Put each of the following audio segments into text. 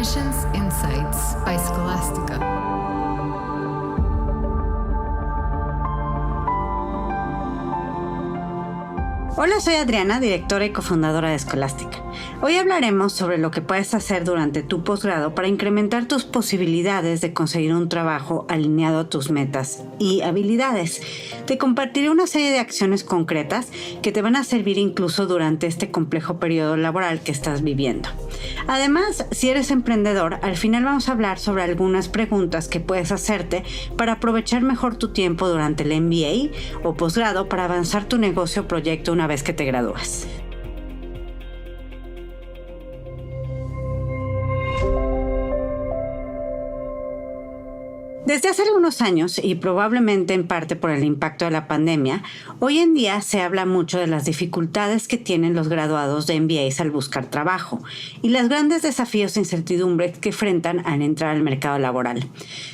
Admissions Insights by Scholastica. Hola, soy Adriana, directora y cofundadora de Scholastica. Hoy hablaremos sobre lo que puedes hacer durante tu posgrado para incrementar tus posibilidades de conseguir un trabajo alineado a tus metas y habilidades. Te compartiré una serie de acciones concretas que te van a servir incluso durante este complejo periodo laboral que estás viviendo. Además, si eres emprendedor, al final vamos a hablar sobre algunas preguntas que puedes hacerte para aprovechar mejor tu tiempo durante el MBA o posgrado para avanzar tu negocio o proyecto una vez que te gradúas. Desde hace algunos años, y probablemente en parte por el impacto de la pandemia, hoy en día se habla mucho de las dificultades que tienen los graduados de MBAs al buscar trabajo y los grandes desafíos e incertidumbres que enfrentan al entrar al mercado laboral.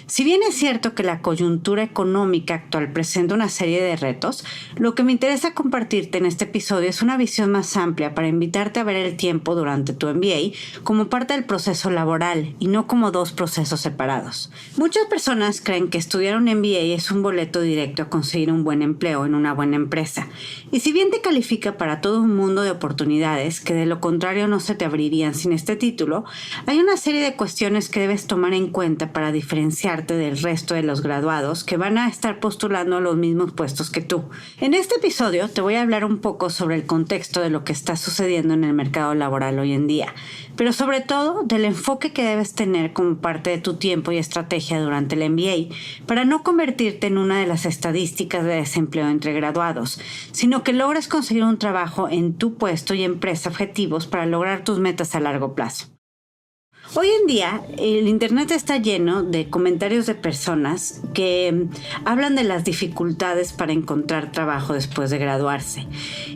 Si bien es cierto que la coyuntura económica actual presenta una serie de retos, lo que me interesa compartirte en este episodio es una visión más amplia para invitarte a ver el tiempo durante tu MBA como parte del proceso laboral y no como dos procesos separados. Muchas personas creen que estudiar un MBA es un boleto directo a conseguir un buen empleo en una buena empresa. Y si bien te califica para todo un mundo de oportunidades que de lo contrario no se te abrirían sin este título, hay una serie de cuestiones que debes tomar en cuenta para diferenciarte del resto de los graduados que van a estar postulando a los mismos puestos que tú. En este episodio te voy a hablar un poco sobre el contexto de lo que está sucediendo en el mercado laboral hoy en día, pero sobre todo del enfoque que debes tener como parte de tu tiempo y estrategia durante el MBA para no convertirte en una de las estadísticas de desempleo entre graduados, sino que logres conseguir un trabajo en tu puesto y empresa objetivos para lograr tus metas a largo plazo. Hoy en día, el internet está lleno de comentarios de personas que hablan de las dificultades para encontrar trabajo después de graduarse.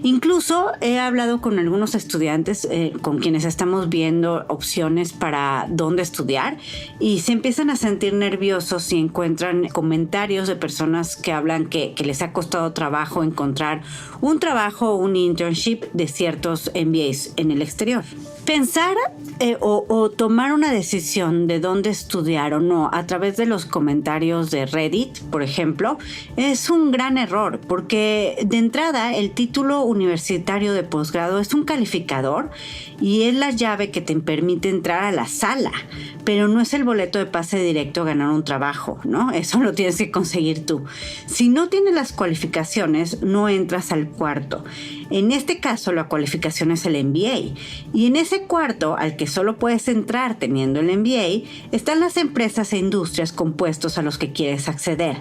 Incluso he hablado con algunos estudiantes con quienes estamos viendo opciones para dónde estudiar y se empiezan a sentir nerviosos si encuentran comentarios de personas que hablan que les ha costado trabajo encontrar un trabajo o un internship de ciertos MBAs en el exterior. Pensar o tomar una decisión de dónde estudiar o no a través de los comentarios de Reddit, por ejemplo, es un gran error porque de entrada el título universitario de posgrado es un calificador y es la llave que te permite entrar a la sala, pero no es el boleto de pase directo a ganar un trabajo, ¿no? Eso lo tienes que conseguir tú. Si no tienes las cualificaciones, no entras al cuarto. En este caso, la cualificación es el MBA. Y en ese cuarto, al que solo puedes entrar teniendo el MBA, están las empresas e industrias con puestos a los que quieres acceder.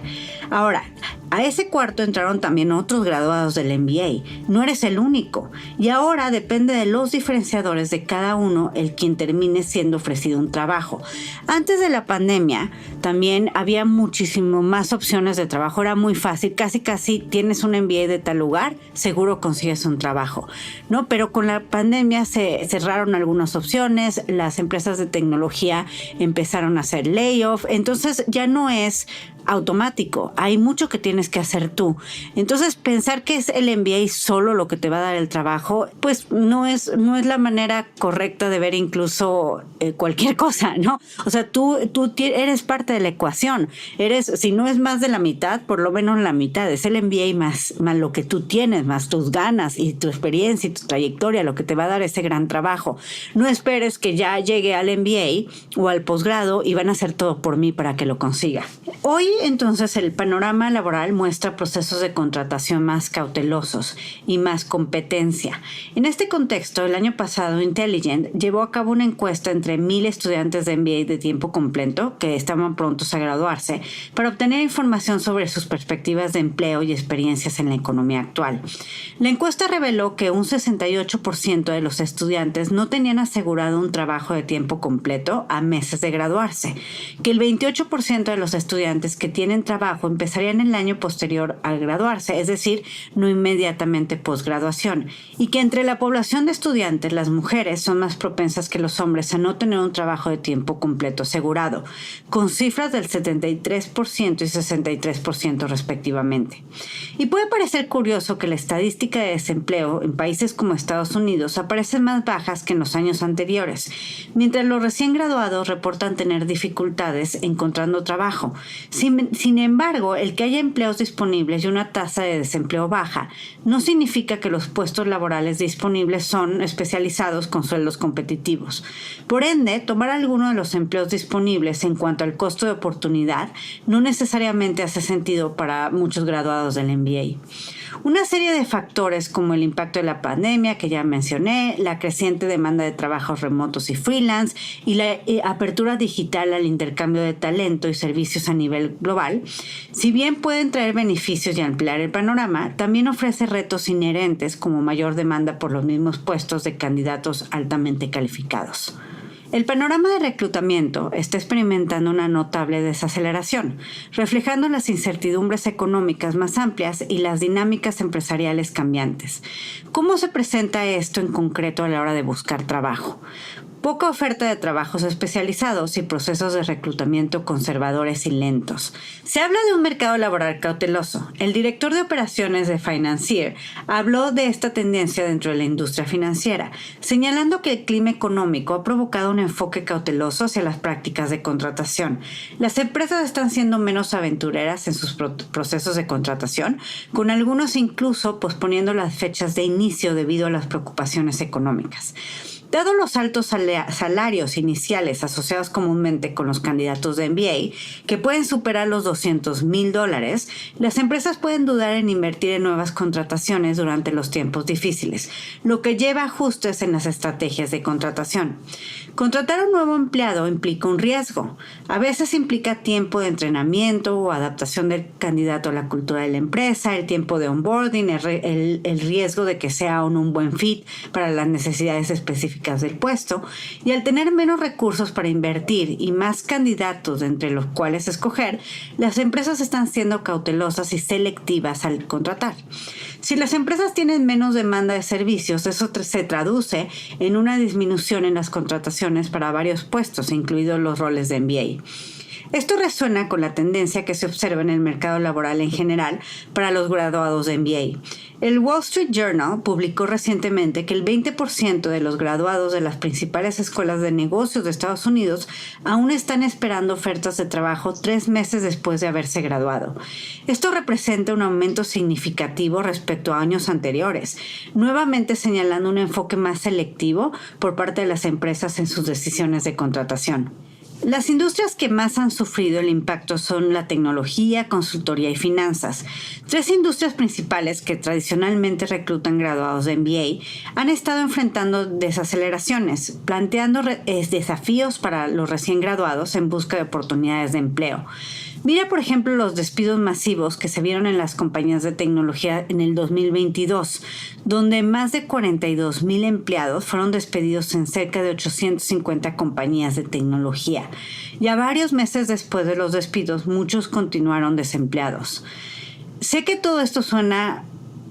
Ahora, a ese cuarto entraron también otros graduados del MBA. No eres el único. Y ahora depende de los diferenciadores de cada uno el quien termine siendo ofrecido un trabajo. Antes de la pandemia, también había muchísimo más opciones de trabajo. Era muy fácil. Casi tienes un MBA de tal lugar, seguro consigues un trabajo, ¿no? Pero con la pandemia se cerraron algunas opciones, las empresas de tecnología empezaron a hacer layoff, entonces ya no es automático, hay mucho que tienes que hacer tú. Entonces pensar que es el MBA solo lo que te va a dar el trabajo, pues no es la manera correcta de ver incluso cualquier cosa, ¿no? O sea, tú eres parte de la ecuación, si no es más de la mitad, por lo menos la mitad, es el MBA más lo que tú tienes, más tus ganas y tu experiencia y tu trayectoria, lo que te va a dar ese gran trabajo. No esperes que ya llegue al MBA o al posgrado y van a hacer todo por mí para que lo consiga. Hoy entonces el panorama laboral muestra procesos de contratación más cautelosos y más competencia. En este contexto, el año pasado Intelligent llevó a cabo una encuesta entre 1,000 estudiantes de MBA de tiempo completo que estaban prontos a graduarse para obtener información sobre sus perspectivas de empleo y experiencias en la economía actual. La encuesta reveló que un 68% de los estudiantes no tenían asegurado un trabajo de tiempo completo a meses de graduarse, que el 28% de los estudiantes que tienen trabajo empezarían el año año posterior al graduarse, es decir, no inmediatamente posgraduación, y que entre la población de estudiantes las mujeres son más propensas que los hombres a no tener un trabajo de tiempo completo asegurado, con cifras del 73% y 63% respectivamente. Y puede parecer curioso que la estadística de desempleo en países como Estados Unidos aparecen más bajas que en los años anteriores, mientras los recién graduados reportan tener dificultades encontrando trabajo. Sin embargo, el que haya empleos disponibles y una tasa de desempleo baja no significa que los puestos laborales disponibles son especializados con sueldos competitivos. Por ende, tomar alguno de los empleos disponibles en cuanto al costo de oportunidad no necesariamente hace sentido para muchos graduados del MBA. Una serie de factores como el impacto de la pandemia que ya mencioné, la creciente demanda de trabajos remotos y freelance y la apertura digital al intercambio de talento y servicios a nivel global, si bien pueden traer beneficios y ampliar el panorama, también ofrece retos inherentes como mayor demanda por los mismos puestos de candidatos altamente calificados. El panorama de reclutamiento está experimentando una notable desaceleración, reflejando las incertidumbres económicas más amplias y las dinámicas empresariales cambiantes. ¿Cómo se presenta esto en concreto a la hora de buscar trabajo? Poca oferta de trabajos especializados y procesos de reclutamiento conservadores y lentos. Se habla de un mercado laboral cauteloso. El director de operaciones de Financier habló de esta tendencia dentro de la industria financiera, señalando que el clima económico ha provocado un enfoque cauteloso hacia las prácticas de contratación. Las empresas están siendo menos aventureras en sus procesos de contratación, con algunos incluso posponiendo las fechas de inicio debido a las preocupaciones económicas. Dado los altos salarios iniciales asociados comúnmente con los candidatos de MBA, que pueden superar los $200,000, las empresas pueden dudar en invertir en nuevas contrataciones durante los tiempos difíciles, lo que lleva a ajustes en las estrategias de contratación. Contratar a un nuevo empleado implica un riesgo. A veces implica tiempo de entrenamiento o adaptación del candidato a la cultura de la empresa, el tiempo de onboarding, el riesgo de que sea un buen fit para las necesidades específicas del puesto, y al tener menos recursos para invertir y más candidatos entre los cuales escoger, las empresas están siendo cautelosas y selectivas al contratar. Si las empresas tienen menos demanda de servicios, eso se traduce en una disminución en las contrataciones para varios puestos, incluidos los roles de MBA. Esto resuena con la tendencia que se observa en el mercado laboral en general para los graduados de MBA. El Wall Street Journal publicó recientemente que el 20% de los graduados de las principales escuelas de negocios de Estados Unidos aún están esperando ofertas de trabajo 3 meses después de haberse graduado. Esto representa un aumento significativo respecto a años anteriores, nuevamente señalando un enfoque más selectivo por parte de las empresas en sus decisiones de contratación. Las industrias que más han sufrido el impacto son la tecnología, consultoría y finanzas. 3 industrias principales que tradicionalmente reclutan graduados de MBA han estado enfrentando desaceleraciones, planteando desafíos para los recién graduados en busca de oportunidades de empleo. Mira, por ejemplo, los despidos masivos que se vieron en las compañías de tecnología en el 2022, donde más de 42,000 empleados fueron despedidos en cerca de 850 compañías de tecnología. Ya varios meses después de los despidos, muchos continuaron desempleados. Sé que todo esto suena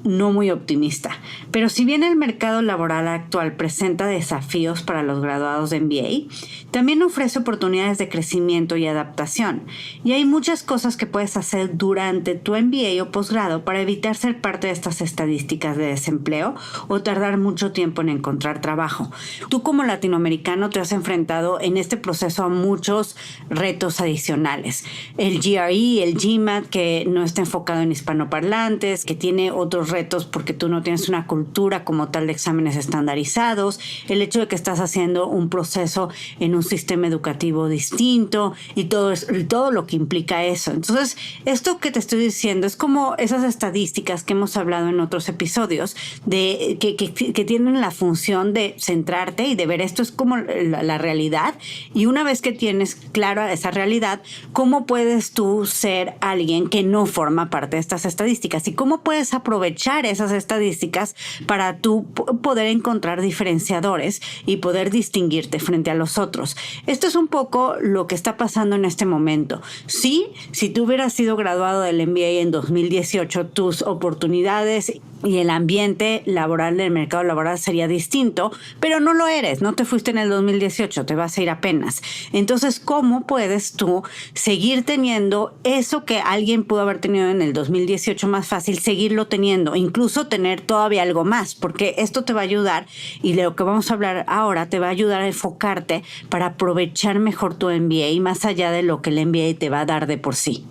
no muy optimista, pero si bien el mercado laboral actual presenta desafíos para los graduados de MBA, también ofrece oportunidades de crecimiento y adaptación, y hay muchas cosas que puedes hacer durante tu MBA o posgrado para evitar ser parte de estas estadísticas de desempleo o tardar mucho tiempo en encontrar trabajo. Tú como latinoamericano te has enfrentado en este proceso a muchos retos adicionales. El GRE, el GMAT, que no está enfocado en hispanoparlantes, que tiene otros retos porque tú no tienes una cultura como tal de exámenes estandarizados, el hecho de que estás haciendo un proceso en un sistema educativo distinto y todo lo que implica eso. Entonces, esto que te estoy diciendo es como esas estadísticas que hemos hablado en otros episodios de que tienen la función de centrarte y de ver esto es como la realidad, y una vez que tienes clara esa realidad, ¿cómo puedes tú ser alguien que no forma parte de estas estadísticas y cómo puedes aprovechar aprovechar esas estadísticas para tú poder encontrar diferenciadores y poder distinguirte frente a los otros. Esto es un poco lo que está pasando en este momento. Sí, si tú hubieras sido graduado del MBA en 2018, tus oportunidades y el ambiente laboral del mercado laboral sería distinto, pero no lo eres, no te fuiste en el 2018, te vas a ir apenas. Entonces, ¿cómo puedes tú seguir teniendo eso que alguien pudo haber tenido en el 2018 más fácil, seguirlo teniendo, incluso tener todavía algo más? Porque esto te va a ayudar, y de lo que vamos a hablar ahora, te va a ayudar a enfocarte para aprovechar mejor tu MBA, más allá de lo que el MBA te va a dar de por sí.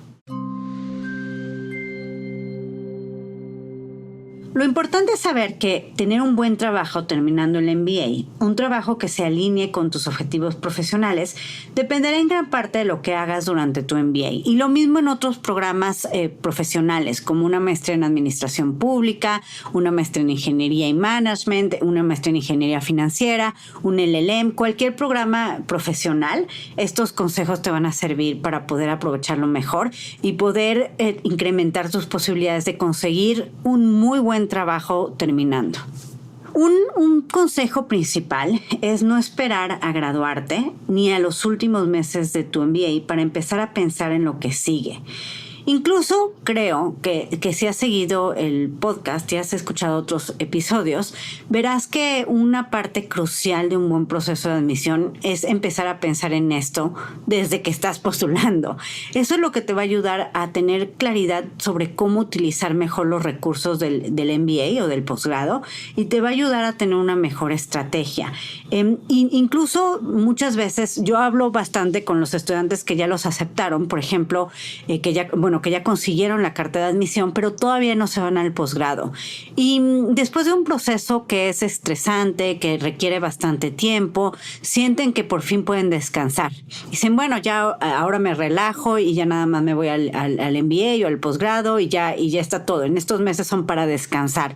Lo importante es saber que tener un buen trabajo terminando el MBA, un trabajo que se alinee con tus objetivos profesionales, dependerá en gran parte de lo que hagas durante tu MBA. Y lo mismo en otros programas profesionales, como una maestría en administración pública, una maestría en ingeniería y management, una maestría en ingeniería financiera, un LLM, cualquier programa profesional. Estos consejos te van a servir para poder aprovecharlo mejor y poder incrementar tus posibilidades de conseguir un muy buen trabajo terminando. Un consejo principal es no esperar a graduarte ni a los últimos meses de tu MBA para empezar a pensar en lo que sigue. Incluso creo que si has seguido el podcast y has escuchado otros episodios, verás que una parte crucial de un buen proceso de admisión es empezar a pensar en esto desde que estás postulando. Eso es lo que te va a ayudar a tener claridad sobre cómo utilizar mejor los recursos del MBA o del posgrado, y te va a ayudar a tener una mejor estrategia. Incluso muchas veces yo hablo bastante con los estudiantes que ya los aceptaron, por ejemplo, que ya consiguieron la carta de admisión, pero todavía no se van al posgrado. Y después de un proceso que es estresante, que requiere bastante tiempo, sienten que por fin pueden descansar. Dicen, bueno, ya ahora me relajo y ya nada más me voy al MBA o al posgrado y ya está todo. En estos meses son para descansar.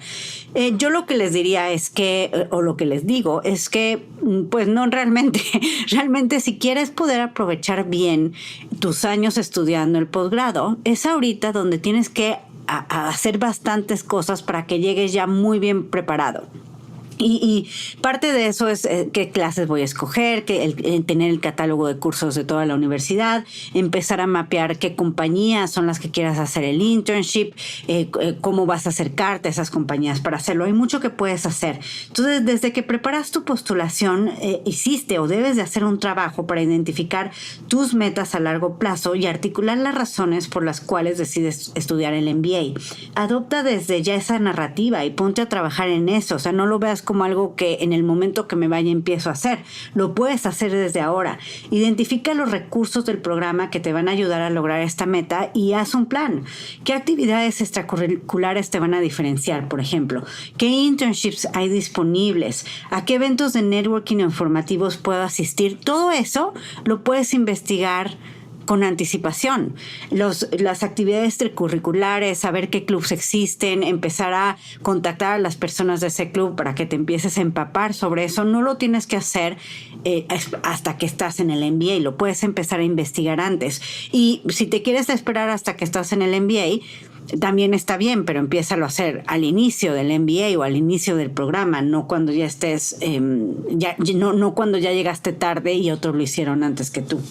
Yo lo que les diría es que, o lo que les digo, es que pues no realmente si quieres poder aprovechar bien tus años estudiando el posgrado, es ahorita donde tienes que hacer bastantes cosas para que llegues ya muy bien preparado. Y parte de eso es qué clases voy a escoger, tener el catálogo de cursos de toda la universidad, empezar a mapear qué compañías son las que quieras hacer el internship, cómo vas a acercarte a esas compañías para hacerlo. Hay mucho que puedes hacer. Entonces, desde que preparas tu postulación, hiciste o debes de hacer un trabajo para identificar tus metas a largo plazo y articular las razones por las cuales decides estudiar el MBA. Adopta desde ya esa narrativa y ponte a trabajar en eso. O sea, no lo veas como algo que en el momento que me vaya empiezo a hacer. Lo puedes hacer desde ahora. Identifica los recursos del programa que te van a ayudar a lograr esta meta y haz un plan. ¿Qué actividades extracurriculares te van a diferenciar, por ejemplo? ¿Qué internships hay disponibles? ¿A qué eventos de networking informativos puedo asistir? Todo eso lo puedes investigar con anticipación. Las actividades extracurriculares, saber qué clubs existen, empezar a contactar a las personas de ese club para que te empieces a empapar sobre eso. No lo tienes que hacer hasta que estás en el MBA, lo puedes empezar a investigar antes. Y si te quieres esperar hasta que estás en el MBA, también está bien, pero empiézalo a hacer al inicio del MBA o al inicio del programa, no cuando ya estés, no cuando ya llegaste tarde y otros lo hicieron antes que tú.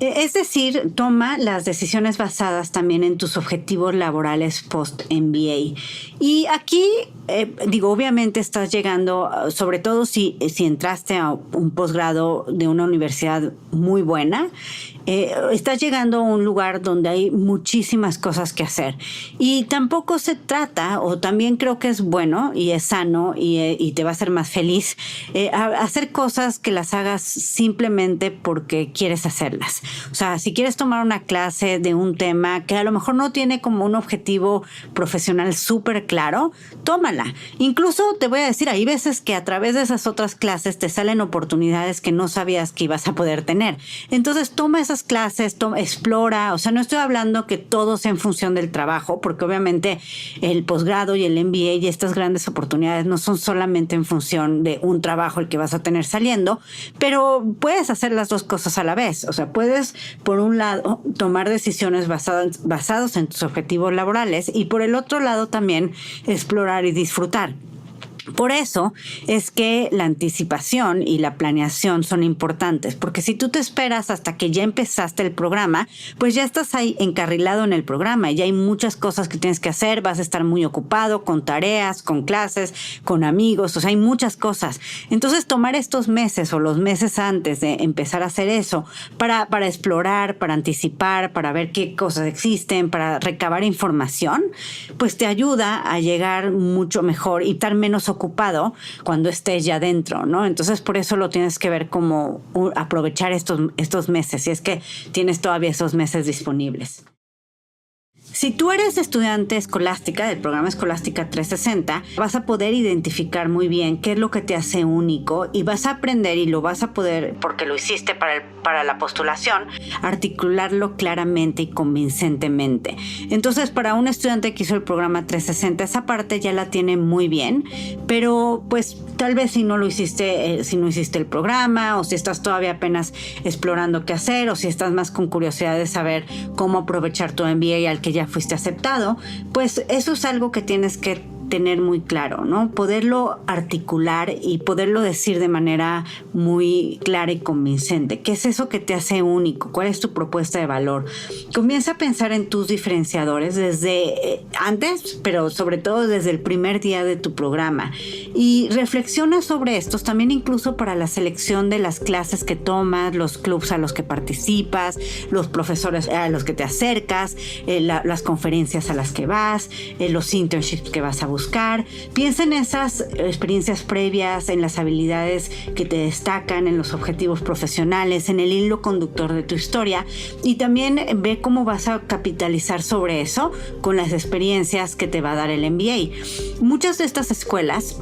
Es decir, toma las decisiones basadas también en tus objetivos laborales post-MBA. Y aquí, obviamente estás llegando, sobre todo si entraste a un posgrado de una universidad muy buena, estás llegando a un lugar donde hay muchísimas cosas que hacer. Y tampoco se trata, o también creo que es bueno y es sano y te va a hacer más feliz, hacer cosas que las hagas simplemente porque quieres hacerlas. O sea, si quieres tomar una clase de un tema que a lo mejor no tiene como un objetivo profesional súper claro, tómala. Incluso te voy a decir, hay veces que a través de esas otras clases te salen oportunidades que no sabías que ibas a poder tener. Entonces toma esas esas clases, explora, o sea, no estoy hablando que todo sea en función del trabajo, porque obviamente el posgrado y el MBA y estas grandes oportunidades no son solamente en función de un trabajo el que vas a tener saliendo, pero puedes hacer las dos cosas a la vez. O sea, puedes, por un lado, tomar decisiones basadas en tus objetivos laborales y por el otro lado también explorar y disfrutar. Por eso es que la anticipación y la planeación son importantes, porque si tú te esperas hasta que ya empezaste el programa, pues ya estás ahí encarrilado en el programa y ya hay muchas cosas que tienes que hacer, vas a estar muy ocupado con tareas, con clases, con amigos, o sea, hay muchas cosas. Entonces, tomar estos meses o los meses antes de empezar a hacer eso para explorar, para anticipar, para ver qué cosas existen, para recabar información, pues te ayuda a llegar mucho mejor y estar menos ocupado cuando estés ya dentro, ¿no? Entonces, por eso lo tienes que ver como aprovechar estos meses, si es que tienes todavía esos meses disponibles. Si tú eres estudiante escolástica del programa Escolástica 360, vas a poder identificar muy bien qué es lo que te hace único y vas a aprender y lo vas a poder, porque lo hiciste para la postulación, articularlo claramente y convincentemente. Entonces, para un estudiante que hizo el programa 360, esa parte ya la tiene muy bien, pero pues tal vez si no hiciste el programa, o si estás todavía apenas explorando qué hacer, o si estás más con curiosidad de saber cómo aprovechar tu MBA al que ya fuiste aceptado, pues eso es algo que tienes que tener muy claro, ¿no? Poderlo articular y poderlo decir de manera muy clara y convincente. ¿Qué es eso que te hace único? ¿Cuál es tu propuesta de valor? Comienza a pensar en tus diferenciadores desde antes, pero sobre todo desde el primer día de tu programa. Y reflexiona sobre estos también incluso para la selección de las clases que tomas, los clubs a los que participas, los profesores a los que te acercas, las conferencias a las que vas, los internships que vas a buscar. Piensa en esas experiencias previas, en las habilidades que te destacan, en los objetivos profesionales, en el hilo conductor de tu historia y también ve cómo vas a capitalizar sobre eso con las experiencias que te va a dar el MBA. Muchas de estas escuelas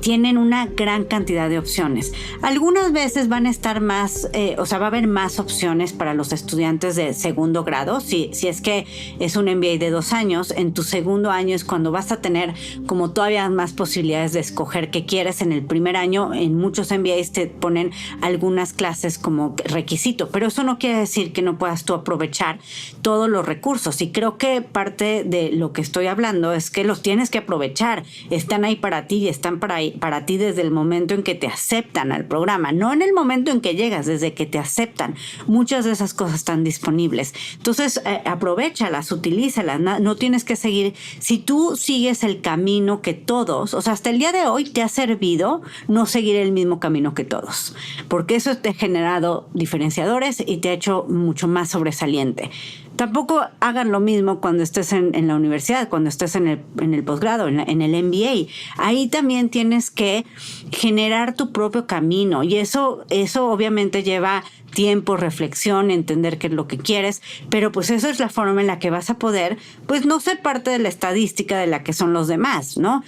tienen una gran cantidad de opciones. Algunas veces van a estar más, va a haber más opciones para los estudiantes de segundo grado. Si es que es un MBA de 2 años, en tu segundo año es cuando vas a tener como todavía más posibilidades de escoger qué quieres. En el primer año, en muchos MBAs te ponen algunas clases como requisito, pero eso no quiere decir que no puedas tú aprovechar todos los recursos. Y creo que parte de lo que estoy hablando es que los tienes que aprovechar. Están ahí para ti y están para ti desde el momento en que te aceptan al programa, no en el momento en que llegas, desde que te aceptan. Muchas de esas cosas están disponibles. Entonces, aprovéchalas, utilízalas. No tienes que seguir. Si tú sigues el camino que todos, o sea, hasta el día de hoy te ha servido no seguir el mismo camino que todos, porque eso te ha generado diferenciadores y te ha hecho mucho más sobresaliente. Tampoco hagan lo mismo cuando estés en la universidad, cuando estés en el posgrado, en el MBA. Ahí también tienes que generar tu propio camino y eso obviamente lleva tiempo, reflexión, entender qué es lo que quieres, pero pues eso es la forma en la que vas a poder, pues no ser parte de la estadística de la que son los demás, ¿no?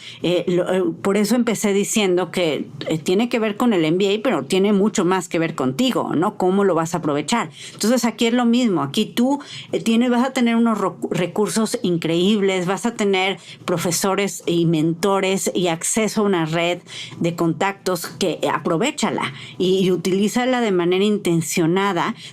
Por eso empecé diciendo que tiene que ver con el MBA, pero tiene mucho más que ver contigo, ¿no? ¿Cómo lo vas a aprovechar? Entonces aquí es lo mismo, aquí tú vas a tener unos recursos increíbles, vas a tener profesores y mentores y acceso a una red de contactos que aprovéchala y utilízala de manera intencional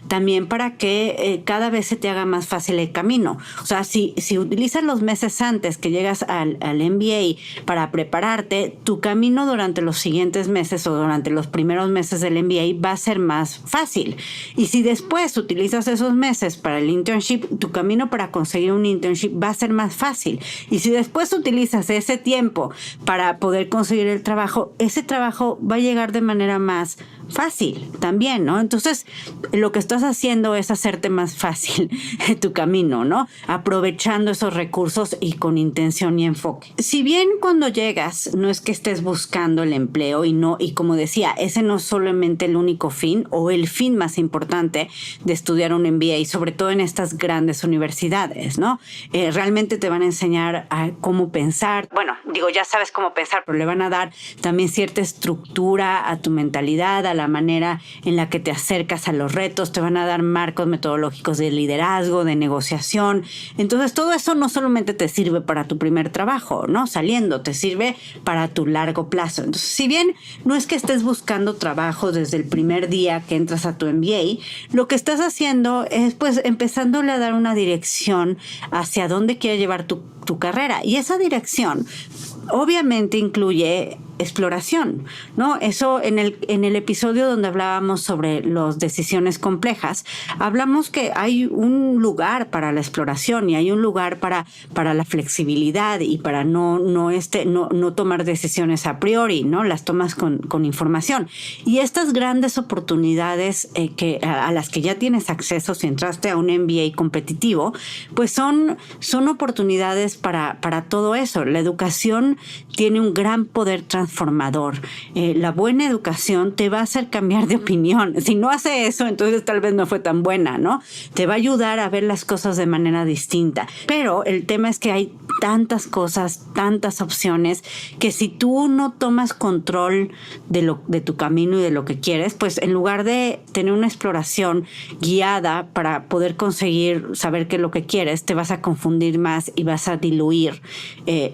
también para que cada vez se te haga más fácil el camino. O sea, si utilizas los meses antes que llegas al MBA para prepararte, tu camino durante los siguientes meses o durante los primeros meses del MBA va a ser más fácil. Y si después utilizas esos meses para el internship, tu camino para conseguir un internship va a ser más fácil. Y si después utilizas ese tiempo para poder conseguir el trabajo, ese trabajo va a llegar de manera más fácil también, ¿no? Entonces, lo que estás haciendo es hacerte más fácil tu camino, ¿no? Aprovechando esos recursos y con intención y enfoque. Si bien cuando llegas no es que estés buscando el empleo y como decía, ese no es solamente el único fin o el fin más importante de estudiar un MBA, sobre todo en estas grandes universidades, ¿no? Realmente te van a enseñar a cómo pensar. Bueno, ya sabes cómo pensar, pero le van a dar también cierta estructura a tu mentalidad, a la manera en la que te acercas a los retos, te van a dar marcos metodológicos de liderazgo, de negociación. Entonces, todo eso no solamente te sirve para tu primer trabajo, ¿no? Saliendo, te sirve para tu largo plazo. Entonces, si bien no es que estés buscando trabajo desde el primer día que entras a tu MBA, lo que estás haciendo es pues empezándole a dar una dirección hacia dónde quieres llevar tu carrera. Y esa dirección obviamente incluye exploración, ¿no? Eso en el episodio donde hablábamos sobre las decisiones complejas, hablamos que hay un lugar para la exploración y hay un lugar para la flexibilidad y para no tomar decisiones a priori, ¿no? Las tomas con información. Y estas grandes oportunidades a las que ya tienes acceso si entraste a un MBA competitivo, pues son oportunidades para todo eso. La educación tiene un gran poder transformador. La buena educación te va a hacer cambiar de opinión. Si no hace eso, entonces tal vez no fue tan buena, ¿no? Te va a ayudar a ver las cosas de manera distinta. Pero el tema es que hay tantas cosas, tantas opciones, que si tú no tomas control de tu camino y de lo que quieres, pues en lugar de tener una exploración guiada para poder conseguir saber qué es lo que quieres, te vas a confundir más y vas a diluir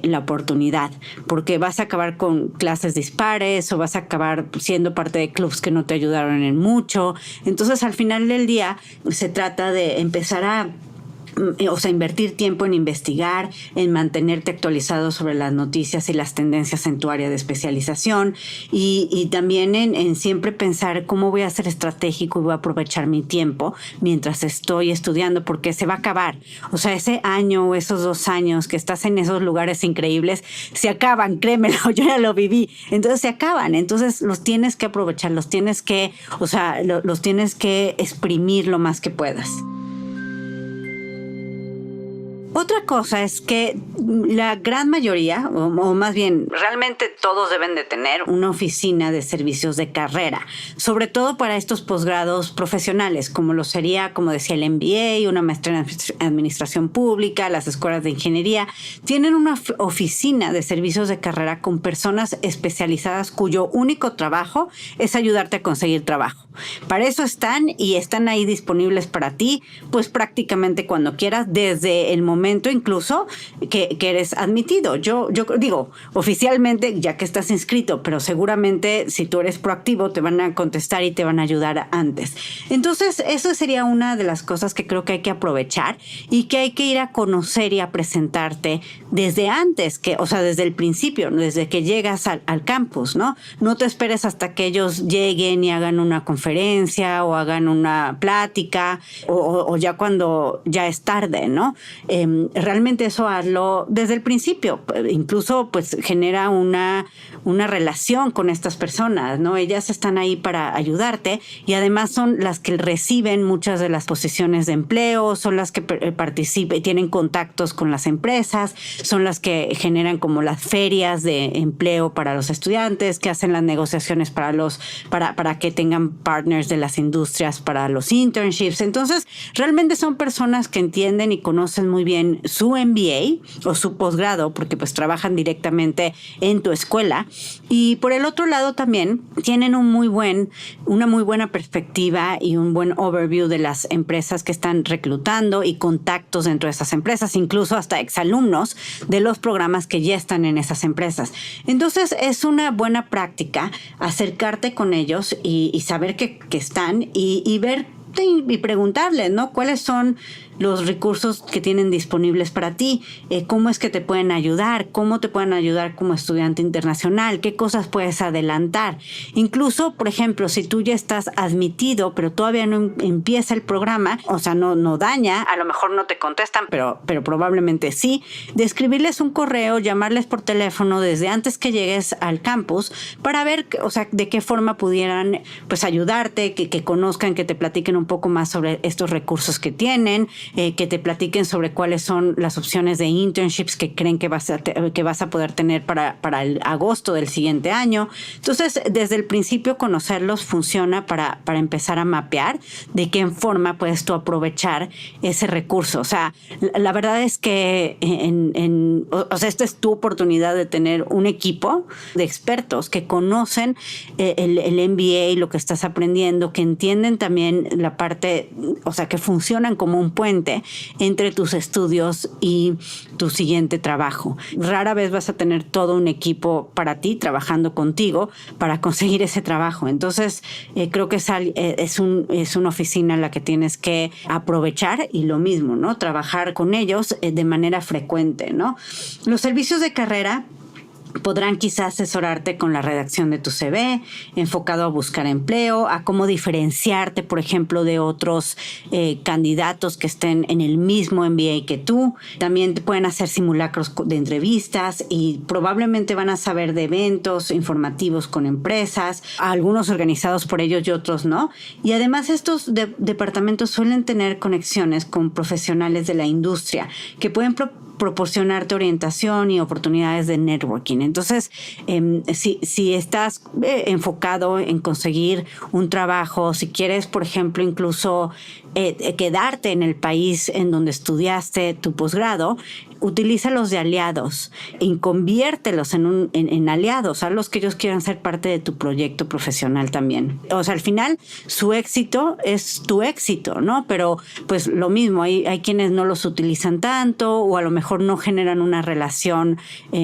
la oportunidad, porque vas a acabar con clases dispares o vas a acabar siendo parte de clubs que no te ayudaron en mucho. Entonces, al final del día, se trata de empezar a invertir tiempo en investigar, en mantenerte actualizado sobre las noticias y las tendencias en tu área de especialización y también en siempre pensar cómo voy a ser estratégico y voy a aprovechar mi tiempo mientras estoy estudiando, porque se va a acabar. O sea, ese año o esos 2 años que estás en esos lugares increíbles, se acaban, créemelo, yo ya lo viví. Entonces se acaban, entonces los tienes que aprovechar, los tienes que exprimir lo más que puedas. Otra cosa es que la gran mayoría, o más bien realmente todos deben de tener una oficina de servicios de carrera, sobre todo para estos posgrados profesionales, como decía el MBA, una maestría en administración pública, las escuelas de ingeniería, tienen una oficina de servicios de carrera con personas especializadas cuyo único trabajo es ayudarte a conseguir trabajo. Para eso están ahí disponibles para ti, pues prácticamente cuando quieras, desde el momento incluso que eres admitido. Yo digo, oficialmente ya que estás inscrito, pero seguramente si tú eres proactivo te van a contestar y te van a ayudar antes. Entonces, eso sería una de las cosas que creo que hay que aprovechar y que hay que ir a conocer y a presentarte desde antes, desde el principio, desde que llegas al campus, ¿no? No te esperes hasta que ellos lleguen y hagan una conferencia o hagan una plática o ya cuando ya es tarde, ¿no? Realmente eso hazlo desde el principio. Incluso pues genera una relación con estas personas, ¿no? Ellas están ahí para ayudarte y además son las que reciben muchas de las posiciones de empleo, son las que participan, tienen contactos con las empresas, son las que generan como las ferias de empleo para los estudiantes, que hacen las negociaciones para que tengan partners de las industrias para los internships. Entonces, realmente son personas que entienden y conocen muy bien su MBA o su posgrado, porque pues trabajan directamente en tu escuela. Y por el otro lado también tienen una muy buena perspectiva y un buen overview de las empresas que están reclutando y contactos dentro de esas empresas, incluso hasta exalumnos de los programas que ya están en esas empresas. Entonces es una buena práctica acercarte con ellos y saber que están y ver y preguntarles, ¿no? ¿Cuáles son los recursos que tienen disponibles para ti? ¿Cómo es que te pueden ayudar? ¿Cómo te pueden ayudar como estudiante internacional? ¿Qué cosas puedes adelantar? Incluso, por ejemplo, si tú ya estás admitido, pero todavía no empieza el programa, o sea, no daña, a lo mejor no te contestan, pero probablemente sí, de escribirles un correo, llamarles por teléfono desde antes que llegues al campus para ver, o sea, de qué forma pudieran pues ayudarte, que conozcan, que te platiquen un poco más sobre estos recursos que tienen, que te platiquen sobre cuáles son las opciones de internships que creen que vas a poder tener para el agosto del siguiente año. Entonces, desde el principio conocerlos funciona para empezar a mapear de qué forma puedes tú aprovechar ese recurso. O sea, la verdad es que esta es tu oportunidad de tener un equipo de expertos que conocen el MBA y lo que estás aprendiendo, que entienden también la parte, o sea, que funcionan como un puente entre tus estudios y tu siguiente trabajo. Rara vez vas a tener todo un equipo para ti trabajando contigo para conseguir ese trabajo. Entonces, creo que es una oficina en la que tienes que aprovechar y lo mismo, ¿no? Trabajar con ellos de manera frecuente, ¿no? Los servicios de carrera podrán quizás asesorarte con la redacción de tu CV, enfocado a buscar empleo, a cómo diferenciarte, por ejemplo, de otros candidatos que estén en el mismo MBA que tú. También te pueden hacer simulacros de entrevistas y probablemente van a saber de eventos informativos con empresas, algunos organizados por ellos y otros no. Y además estos departamentos suelen tener conexiones con profesionales de la industria que pueden proporcionarte orientación y oportunidades de networking. Entonces, si estás enfocado en conseguir un trabajo, si quieres, por ejemplo, incluso quedarte en el país en donde estudiaste tu posgrado, utilízalos de aliados y conviértelos en aliados, a los que ellos quieran ser parte de tu proyecto profesional también. O sea, al final, su éxito es tu éxito, ¿no? Pero pues lo mismo, hay quienes no los utilizan tanto o a lo mejor no generan una relación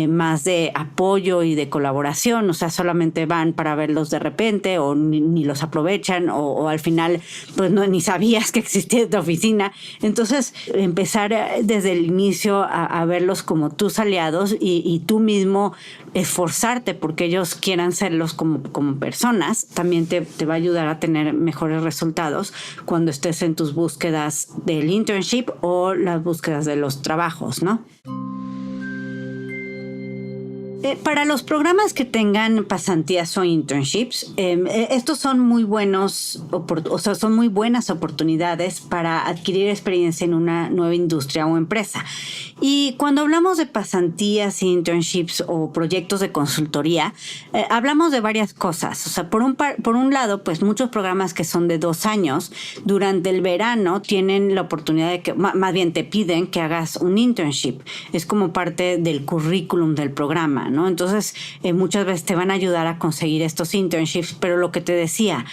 más de apoyo y de colaboración, o sea, solamente van para verlos de repente o ni los aprovechan o al final pues ni sabías que existía esta oficina. Entonces, empezar desde el inicio a verlos como tus aliados y tú mismo esforzarte porque ellos quieran serlos como personas, también te va a ayudar a tener mejores resultados cuando estés en tus búsquedas del internship o las búsquedas de los trabajos, ¿no? Para los programas que tengan pasantías o internships, estos son muy buenas oportunidades para adquirir experiencia en una nueva industria o empresa. Y cuando hablamos de pasantías, internships o proyectos de consultoría, hablamos de varias cosas. O sea, por un lado, pues muchos programas que son de 2 años, durante el verano tienen la oportunidad de que, más bien te piden que hagas un internship. Es como parte del currículum del programa, ¿no? Entonces, muchas veces te van a ayudar a conseguir estos internships, pero lo que te decía,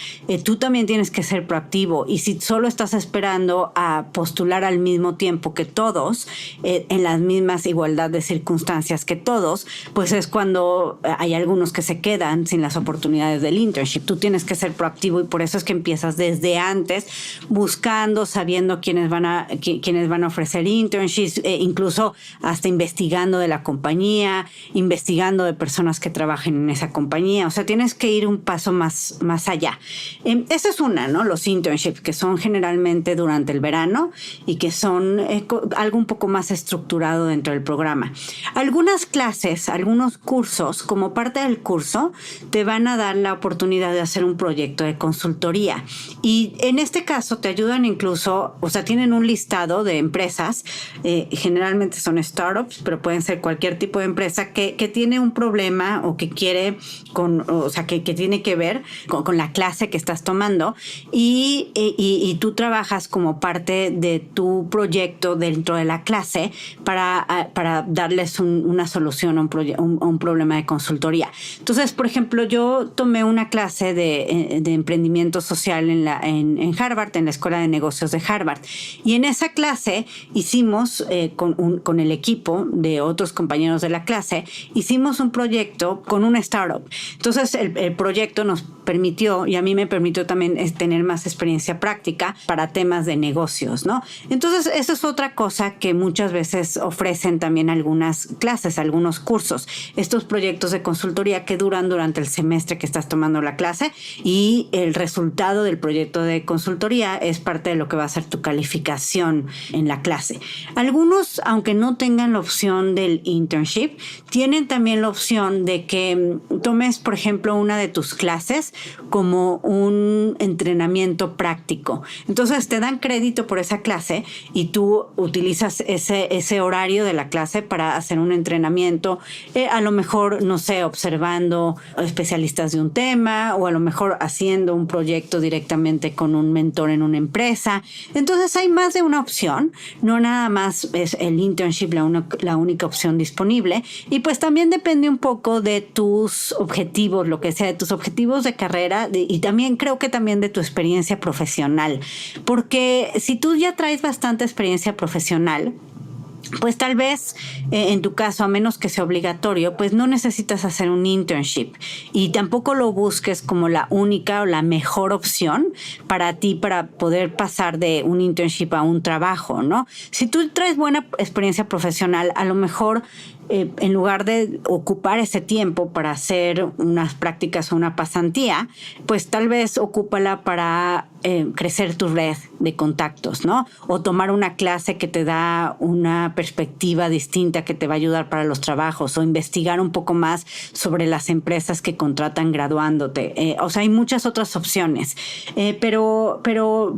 tú también tienes que ser proactivo y si solo estás esperando a postular al mismo tiempo que todos, en las mismas igualdad de circunstancias que todos, pues es cuando hay algunos que se quedan sin las oportunidades del internship. Tú tienes que ser proactivo y por eso es que empiezas desde antes buscando, sabiendo quiénes van a ofrecer internships, incluso hasta investigando de la compañía, investigando de personas que trabajen en esa compañía. O sea, tienes que ir un paso más allá. Esa es una, ¿no? Los internships, que son generalmente durante el verano y que son algo un poco más estructurado dentro del programa. Algunas clases, algunos cursos, como parte del curso, te van a dar la oportunidad de hacer un proyecto de consultoría. Y en este caso te ayudan incluso, o sea, tienen un listado de empresas, generalmente son startups, pero pueden ser cualquier tipo de empresa que tiene un problema o que quiere, que tiene que ver con la clase que estás tomando y tú trabajas como parte de tu proyecto dentro de la clase para darles una solución a un problema de consultoría. Entonces, por ejemplo, yo tomé una clase de emprendimiento social en Harvard, en la Escuela de Negocios de Harvard. Y en esa clase hicimos, con el equipo de otros compañeros de la clase, hicimos un proyecto con una startup. Entonces, el proyecto nos permitió, y a mí me permitió también tener más experiencia práctica para temas de negocios, ¿no? Entonces, eso es otra cosa que muchas veces ofrecen también algunas clases, algunos cursos. Estos proyectos de consultoría que duran durante el semestre que estás tomando la clase y el resultado del proyecto de consultoría es parte de lo que va a ser tu calificación en la clase. Algunos, aunque no tengan la opción del internship, tienen también la opción de que tomes, por ejemplo, una de tus clases como un entrenamiento práctico. Entonces te dan crédito por esa clase y tú utilizas ese horario de la clase para hacer un entrenamiento, a lo mejor, no sé, observando especialistas de un tema o a lo mejor haciendo un proyecto directamente con un mentor en una empresa. Entonces hay más de una opción, no nada más es el internship la única opción disponible, y pues también depende un poco de tus objetivos, lo que sea, de tus objetivos de carrera y también creo que también de tu experiencia profesional, porque si tú ya traes bastante experiencia profesional, pues tal vez en tu caso, a menos que sea obligatorio, pues no necesitas hacer un internship y tampoco lo busques como la única o la mejor opción para ti para poder pasar de un internship a un trabajo, ¿no? Si tú traes buena experiencia profesional, a lo mejor en lugar de ocupar ese tiempo para hacer unas prácticas o una pasantía, pues tal vez ocúpala para crecer tu red de contactos, ¿no? O tomar una clase que te da una perspectiva distinta que te va a ayudar para los trabajos, o investigar un poco más sobre las empresas que contratan graduándote. O sea, hay muchas otras opciones. Pero,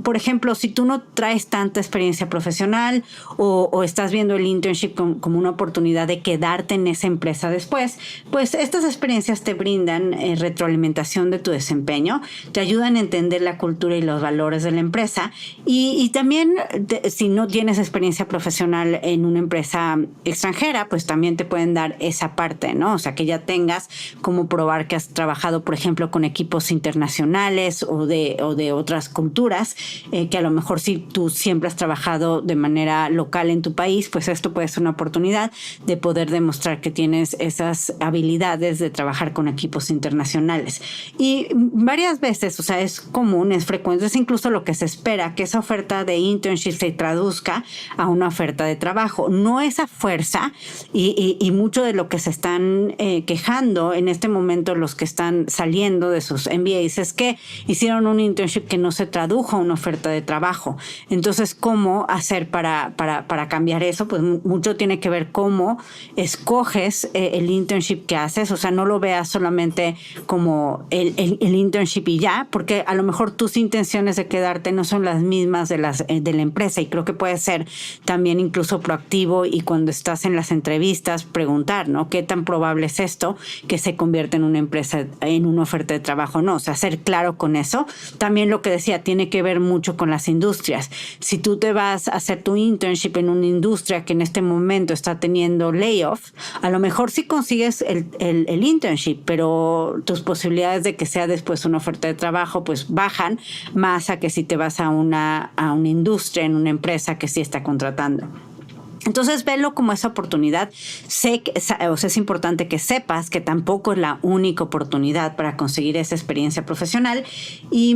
por ejemplo, si tú no traes tanta experiencia profesional o estás viendo el internship como una oportunidad de quedarte en esa empresa después, pues estas experiencias te brindan retroalimentación de tu desempeño, te ayudan a entender la cultura y los valores de la empresa y también si no tienes experiencia profesional en una empresa extranjera, pues también te pueden dar esa parte, ¿no? O sea, que ya tengas como probar que has trabajado, por ejemplo, con equipos internacionales o de otras culturas, que a lo mejor si tú siempre has trabajado de manera local en tu país, pues esto puede ser una oportunidad de poder demostrar que tienes esas habilidades de trabajar con equipos internacionales. Y varias veces, o sea, es común, es frecuente, es incluso lo que se espera, que esa oferta de internship se traduzca a una oferta de trabajo. No es a fuerza y mucho de lo que se están quejando en este momento los que están saliendo de sus MBAs es que hicieron un internship que no se tradujo a una oferta de trabajo. Entonces, ¿cómo hacer para cambiar eso? Pues mucho tiene que ver cómo escoges el internship que haces. O sea, no lo veas solamente como el internship y ya, porque a lo mejor tus intenciones de quedarte no son las mismas de la empresa, y creo que puede ser también incluso proactivo y cuando estás en las entrevistas preguntar, ¿no? ¿Qué tan probable es esto que se convierta en una empresa, en una oferta de trabajo? No, o sea, ser claro con eso. También lo que decía, tiene que ver mucho con las industrias. Si tú te vas a hacer tu internship en una industria que en este momento está teniendo layoff, a lo mejor sí consigues el internship, pero tus posibilidades de que sea después una oferta de trabajo pues bajan más a que si te vas a una industria, en una empresa que sí está contratando. Entonces, velo como esa oportunidad. Es importante que sepas que tampoco es la única oportunidad para conseguir esa experiencia profesional y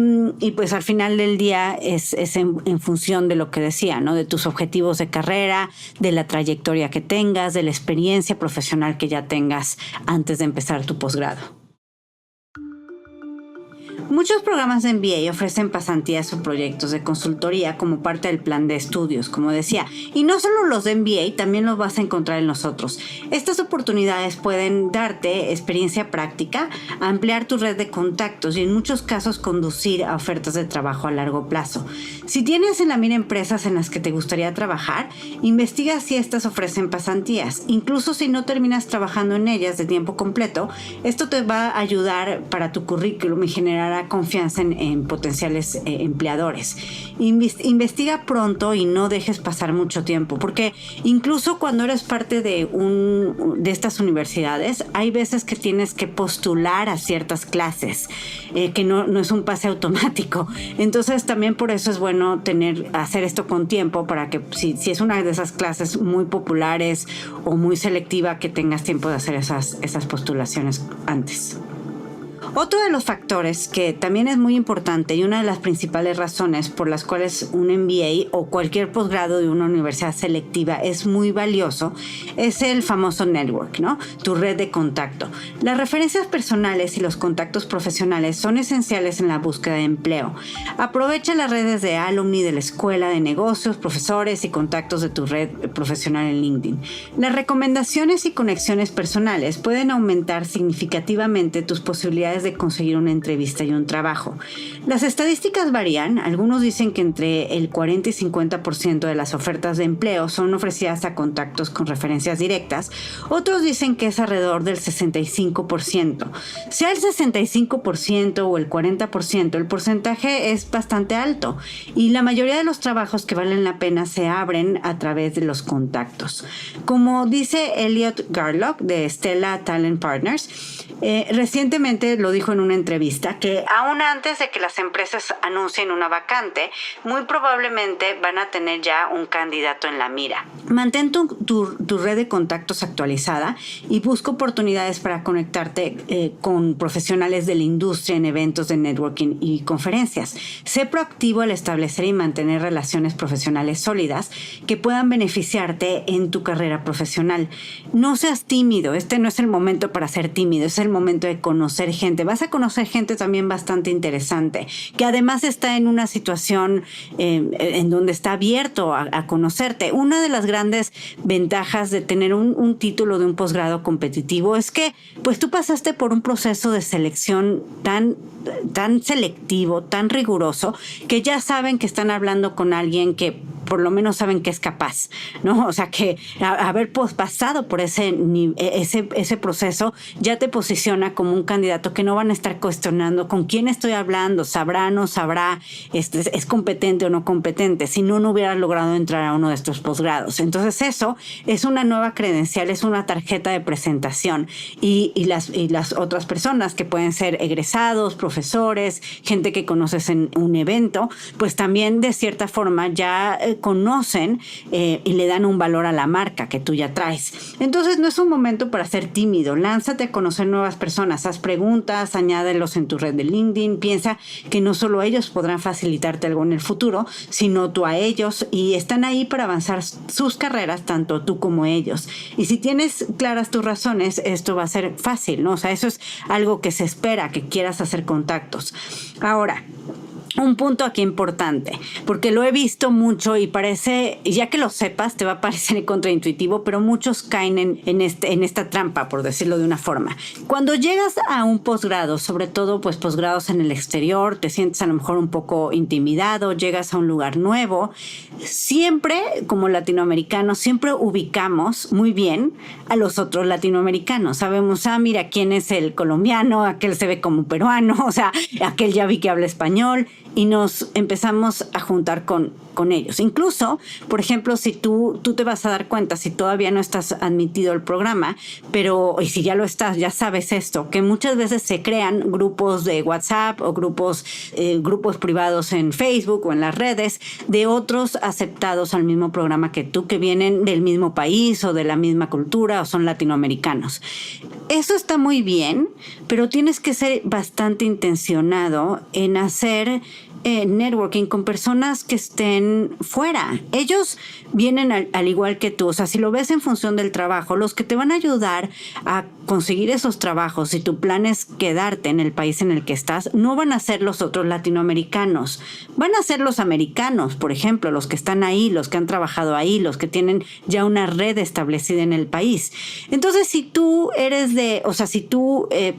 pues al final del día es en función de lo que decía, ¿no? De tus objetivos de carrera, de la trayectoria que tengas, de la experiencia profesional que ya tengas antes de empezar tu posgrado. Muchos programas de MBA ofrecen pasantías o proyectos de consultoría como parte del plan de estudios, como decía. Y no solo los de MBA, también los vas a encontrar en los otros. Estas oportunidades pueden darte experiencia práctica, ampliar tu red de contactos y en muchos casos conducir a ofertas de trabajo a largo plazo. Si tienes en la mira empresas en las que te gustaría trabajar, investiga si estas ofrecen pasantías. Incluso si no terminas trabajando en ellas de tiempo completo, esto te va a ayudar para tu currículum y generará confianza en potenciales empleadores. Investiga pronto y no dejes pasar mucho tiempo, porque incluso cuando eres parte de estas universidades, hay veces que tienes que postular a ciertas clases, que no es un pase automático. Entonces también por eso es bueno hacer esto con tiempo, para que si es una de esas clases muy populares o muy selectiva, que tengas tiempo de hacer esas postulaciones antes. Otro de los factores que también es muy importante y una de las principales razones por las cuales un MBA o cualquier posgrado de una universidad selectiva es muy valioso es el famoso network, ¿no? Tu red de contacto. Las referencias personales y los contactos profesionales son esenciales en la búsqueda de empleo. Aprovecha las redes de alumni de la escuela, de negocios, profesores y contactos de tu red profesional en LinkedIn. Las recomendaciones y conexiones personales pueden aumentar significativamente tus posibilidades de conseguir una entrevista y un trabajo. Las estadísticas varían. Algunos dicen que entre el 40 y 50% de las ofertas de empleo son ofrecidas a contactos con referencias directas. Otros dicen que es alrededor del 65%. Sea el 65% o el 40%, el porcentaje es bastante alto y la mayoría de los trabajos que valen la pena se abren a través de los contactos. Como dice Elliot Garlock de Stella Talent Partners, recientemente lo dijo en una entrevista que aún antes de que las empresas anuncien una vacante, muy probablemente van a tener ya un candidato en la mira. Mantén tu red de contactos actualizada y busca oportunidades para conectarte con profesionales de la industria en eventos de networking y conferencias. Sé proactivo al establecer y mantener relaciones profesionales sólidas que puedan beneficiarte en tu carrera profesional. No seas tímido. Este no es el momento para ser tímido, es el momento de conocer gente. Vas a conocer gente también bastante interesante, que además está en una situación en donde está abierto a conocerte. Una de las grandes ventajas de tener un título de un posgrado competitivo es que pues tú pasaste por un proceso de selección tan selectivo, tan riguroso, que ya saben que están hablando con alguien que por lo menos saben que es capaz, ¿no? O sea, que haber pasado por ese proceso ya te posiciona como un candidato que no van a estar cuestionando con quién estoy hablando, sabrá, no sabrá, es competente o no competente, si no hubieras logrado entrar a uno de estos posgrados. Entonces eso es una nueva credencial, es una tarjeta de presentación y las otras personas que pueden ser egresados, profesores, gente que conoces en un evento, pues también de cierta forma ya conocen y le dan un valor a la marca que tú ya traes. Entonces no es un momento para ser tímido. Lánzate a conocer nuevas personas, haz preguntas, añádelos en tu red de LinkedIn. Piensa que no solo ellos podrán facilitarte algo en el futuro, sino tú a ellos, y están ahí para avanzar sus carreras, tanto tú como ellos. Y si tienes claras tus razones, esto va a ser fácil, ¿no? O sea, eso es algo que se espera, que quieras hacer contactos. Ahora, un punto aquí importante, porque lo he visto mucho y parece, ya que lo sepas, te va a parecer contraintuitivo, pero muchos caen en esta trampa, por decirlo de una forma. Cuando llegas a un posgrado, sobre todo pues posgrados en el exterior, te sientes a lo mejor un poco intimidado, llegas a un lugar nuevo, siempre, como latinoamericanos, siempre ubicamos muy bien a los otros latinoamericanos. Sabemos, mira, quién es el colombiano, aquel se ve como peruano, o sea, aquel ya vi que habla español, y nos empezamos a juntar con ellos. Incluso, por ejemplo, si tú te vas a dar cuenta, si todavía no estás admitido al programa, y si ya lo estás, ya sabes esto, que muchas veces se crean grupos de WhatsApp o grupos privados en Facebook o en las redes de otros aceptados al mismo programa que tú, que vienen del mismo país o de la misma cultura o son latinoamericanos. Eso está muy bien, pero tienes que ser bastante intencionado en hacer networking con personas que estén fuera. Ellos vienen al igual que tú. O sea, si lo ves en función del trabajo, los que te van a ayudar a conseguir esos trabajos, si tu plan es quedarte en el país en el que estás, no van a ser los otros latinoamericanos. Van a ser los americanos, por ejemplo, los que están ahí, los que han trabajado ahí, los que tienen ya una red establecida en el país. Entonces, si tú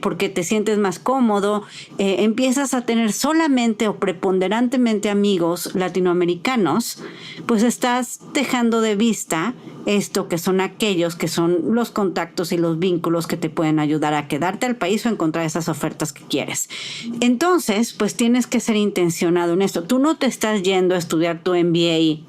porque te sientes más cómodo, empiezas a tener solamente o preponderantemente amigos latinoamericanos, pues estás dejando de vista esto que son aquellos que son los contactos y los vínculos que te pueden ayudar a quedarte al país o encontrar esas ofertas que quieres. Entonces, pues tienes que ser intencionado en esto. Tú no te estás yendo a estudiar tu MBA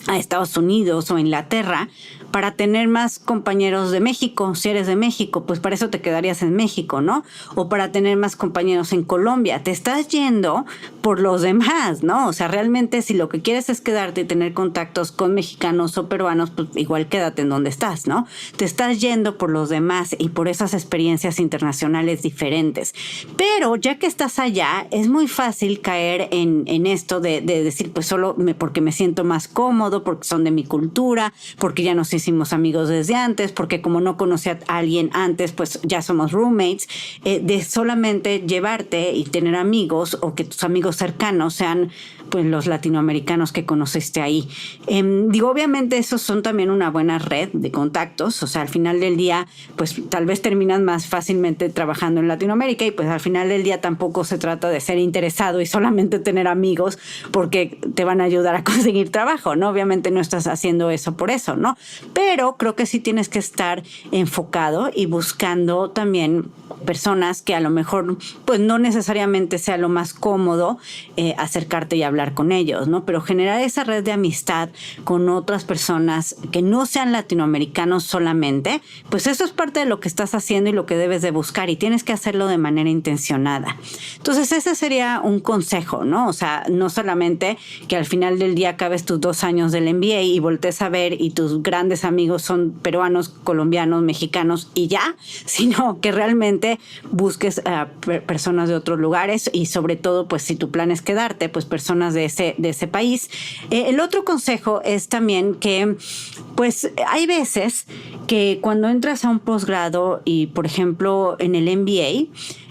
a Estados Unidos o Inglaterra para tener más compañeros de México. Si eres de México, pues para eso te quedarías en México, ¿no? O para tener más compañeros en Colombia. Te estás yendo por los demás, ¿no? O sea, realmente si lo que quieres es quedarte y tener contactos con mexicanos o peruanos, pues igual quédate en donde estás, ¿no? Te estás yendo por los demás y por esas experiencias internacionales diferentes. Pero ya que estás allá, es muy fácil caer en esto de decir, pues porque me siento más cómodo, porque son de mi cultura, porque ya nos hicimos amigos desde antes, porque como no conocí a alguien antes, pues ya somos roommates, de solamente llevarte y tener amigos o que tus amigos cercanos sean pues los latinoamericanos que conociste ahí. Obviamente esos son también una buena red de contactos, o sea, al final del día, pues tal vez terminas más fácilmente trabajando en Latinoamérica y pues al final del día tampoco se trata de ser interesado y solamente tener amigos porque te van a ayudar a conseguir trabajo, ¿no? Obviamente no estás haciendo eso por eso, ¿no? Pero creo que sí tienes que estar enfocado y buscando también personas que a lo mejor pues no necesariamente sea lo más cómodo acercarte y hablar con ellos, ¿no? Pero generar esa red de amistad con otras personas que no sean latinoamericanos solamente, pues eso es parte de lo que estás haciendo y lo que debes de buscar y tienes que hacerlo de manera intencionada. Entonces ese sería un consejo, ¿no? O sea, no solamente que al final del día acabes tus 2 años del MBA y voltees a ver y tus grandes amigos son peruanos, colombianos, mexicanos y ya, sino que realmente busques personas de otros lugares y sobre todo, pues si tu plan es quedarte, pues personas de ese país. El otro consejo es también que, pues hay veces que cuando entras a un posgrado y, por ejemplo, en el MBA,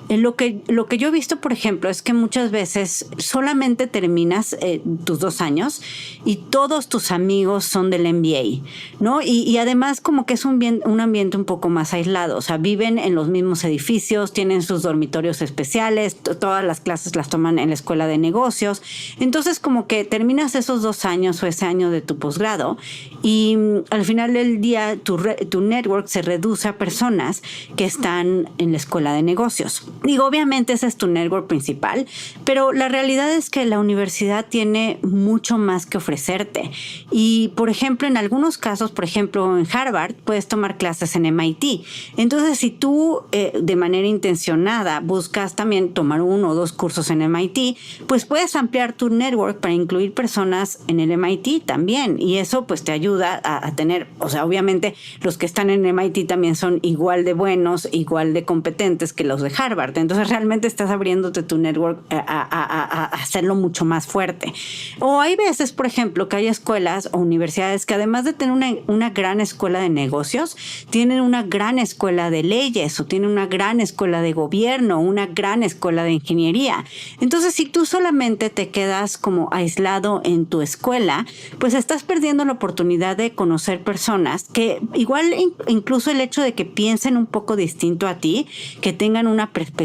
lo que yo he visto, por ejemplo, es que muchas veces solamente terminas tus 2 años y todos tus amigos son del MBA, ¿no? Y además como que es un ambiente un poco más aislado, o sea, viven en los mismos edificios, tienen sus dormitorios especiales, todas las clases las toman en la escuela de negocios, entonces como que terminas esos 2 años o ese año de tu posgrado y al final del día tu network se reduce a personas que están en la escuela de negocios. Digo, obviamente ese es tu network principal, pero la realidad es que la universidad tiene mucho más que ofrecerte. Y, por ejemplo, en algunos casos, por ejemplo, en Harvard, puedes tomar clases en MIT. Entonces, si tú de manera intencionada buscas también tomar 1 o 2 cursos en MIT, pues puedes ampliar tu network para incluir personas en el MIT también. Y eso pues te ayuda a tener, o sea, obviamente los que están en MIT también son igual de buenos, igual de competentes que los de Harvard. Entonces realmente estás abriéndote tu network a hacerlo mucho más fuerte. O hay veces, por ejemplo, que hay escuelas o universidades que además de tener una gran escuela de negocios, tienen una gran escuela de leyes o tienen una gran escuela de gobierno, una gran escuela de ingeniería. Entonces, si tú solamente te quedas como aislado en tu escuela, pues estás perdiendo la oportunidad de conocer personas que igual incluso el hecho de que piensen un poco distinto a ti, que tengan una perspectiva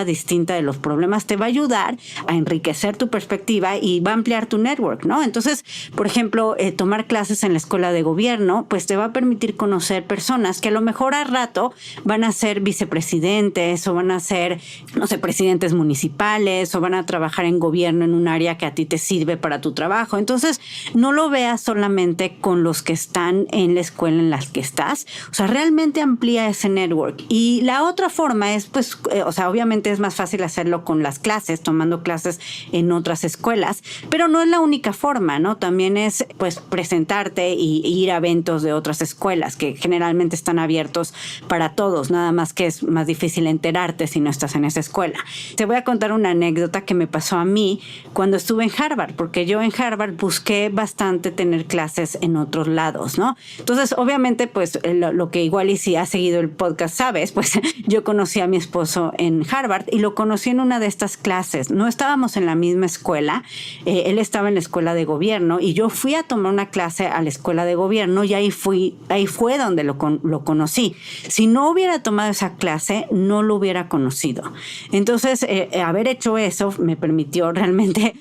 distinta de los problemas, te va a ayudar a enriquecer tu perspectiva y va a ampliar tu network, ¿no? Entonces, por ejemplo, tomar clases en la escuela de gobierno, pues te va a permitir conocer personas que a lo mejor a rato van a ser vicepresidentes o van a ser, no sé, presidentes municipales o van a trabajar en gobierno en un área que a ti te sirve para tu trabajo. Entonces, no lo veas solamente con los que están en la escuela en la que estás. O sea, realmente amplía ese network. Y la otra forma es, pues, o sea, obviamente es más fácil hacerlo con las clases, tomando clases en otras escuelas, pero no es la única forma, ¿no? También es, pues, presentarte y ir a eventos de otras escuelas que generalmente están abiertos para todos, nada más que es más difícil enterarte si no estás en esa escuela. Te voy a contar una anécdota que me pasó a mí cuando estuve en Harvard, porque yo en Harvard busqué bastante tener clases en otros lados, ¿no? Entonces, obviamente, pues, lo que igual y si has seguido el podcast sabes, pues, yo conocí a mi esposo en Harvard y lo conocí en una de estas clases. No estábamos en la misma escuela, él estaba en la escuela de gobierno y yo fui a tomar una clase a la escuela de gobierno y ahí fue donde lo conocí. Si no hubiera tomado esa clase, no lo hubiera conocido. Entonces, haber hecho eso me permitió realmente,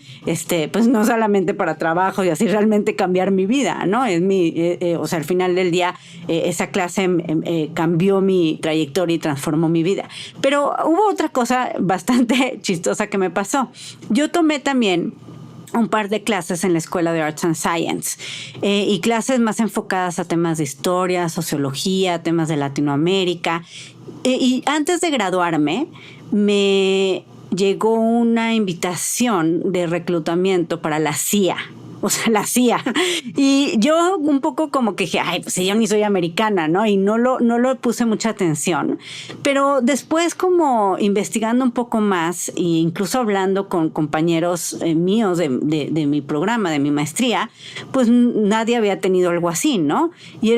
pues no solamente para trabajo y así realmente cambiar mi vida, ¿no? O sea, al final del día, esa clase cambió mi trayectoria y transformó mi vida. Pero hubo otra cosa bastante chistosa que me pasó. Yo tomé también un par de clases en la Escuela de Arts and Science y clases más enfocadas a temas de historia, sociología, temas de Latinoamérica. Y antes de graduarme, me llegó una invitación de reclutamiento para la CIA. O sea, la CIA. Y yo un poco como que dije, ay, pues yo ni soy americana, ¿no? Y no lo puse mucha atención. Pero después, como investigando un poco más e incluso hablando con compañeros míos de mi programa, de mi maestría, pues nadie había tenido algo así, ¿no? Y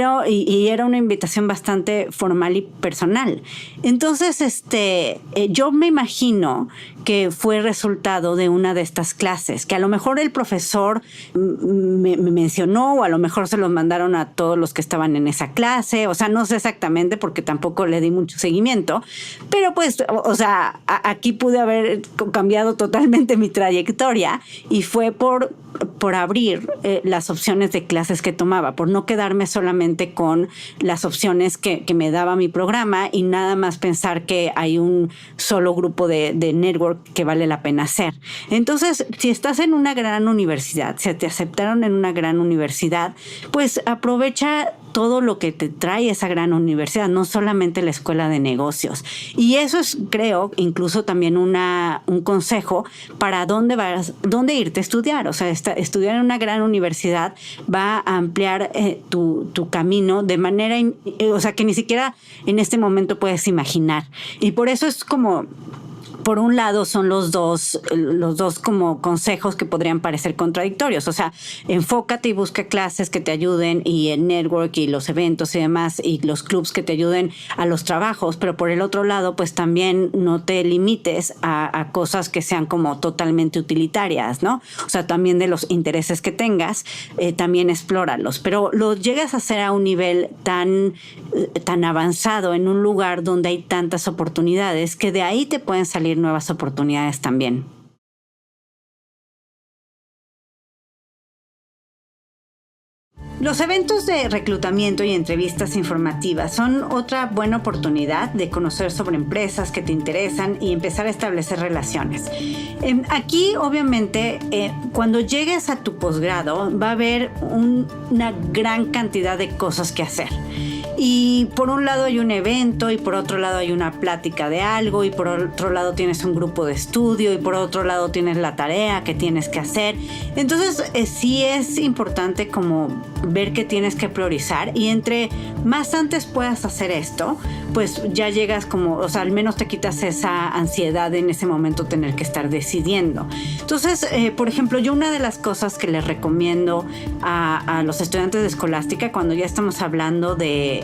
era una invitación bastante formal y personal. Entonces, yo me imagino que fue resultado de una de estas clases, que a lo mejor el profesor me mencionó, o a lo mejor se los mandaron a todos los que estaban en esa clase, o sea, no sé exactamente porque tampoco le di mucho seguimiento, pero pues, o sea, aquí pude haber cambiado totalmente mi trayectoria y fue por abrir las opciones de clases que tomaba, por no quedarme solamente con las opciones que me daba mi programa y nada más pensar que hay un solo grupo de network que vale la pena hacer. Entonces, si estás en una gran universidad, si te aceptaron en una gran universidad, pues aprovecha todo lo que te trae esa gran universidad, no solamente la escuela de negocios. Y eso es, creo, incluso también un consejo para dónde irte a estudiar. O sea, estudiar en una gran universidad va a ampliar tu camino de manera, o sea, que ni siquiera en este momento puedes imaginar. Y por eso es como... Por un lado son los dos como consejos que podrían parecer contradictorios. O sea, enfócate y busca clases que te ayuden y el network y los eventos y demás y los clubs que te ayuden a los trabajos. Pero por el otro lado, pues también no te limites a cosas que sean como totalmente utilitarias, ¿no? O sea, también de los intereses que tengas, también explóralos. Pero lo llegas a hacer a un nivel tan avanzado en un lugar donde hay tantas oportunidades que de ahí te pueden salir nuevas oportunidades también. Los eventos de reclutamiento y entrevistas informativas son otra buena oportunidad de conocer sobre empresas que te interesan y empezar a establecer relaciones. Aquí, obviamente, cuando llegues a tu posgrado, va a haber una gran cantidad de cosas que hacer. Y por un lado hay un evento, y por otro lado hay una plática de algo, y por otro lado tienes un grupo de estudio, y por otro lado tienes la tarea que tienes que hacer. Entonces sí es importante como ver qué tienes que priorizar, y entre más antes puedas hacer esto, pues ya llegas como, o sea, al menos te quitas esa ansiedad de en ese momento tener que estar decidiendo. Entonces, por ejemplo, yo una de las cosas que les recomiendo a los estudiantes de Escolástica, cuando ya estamos hablando de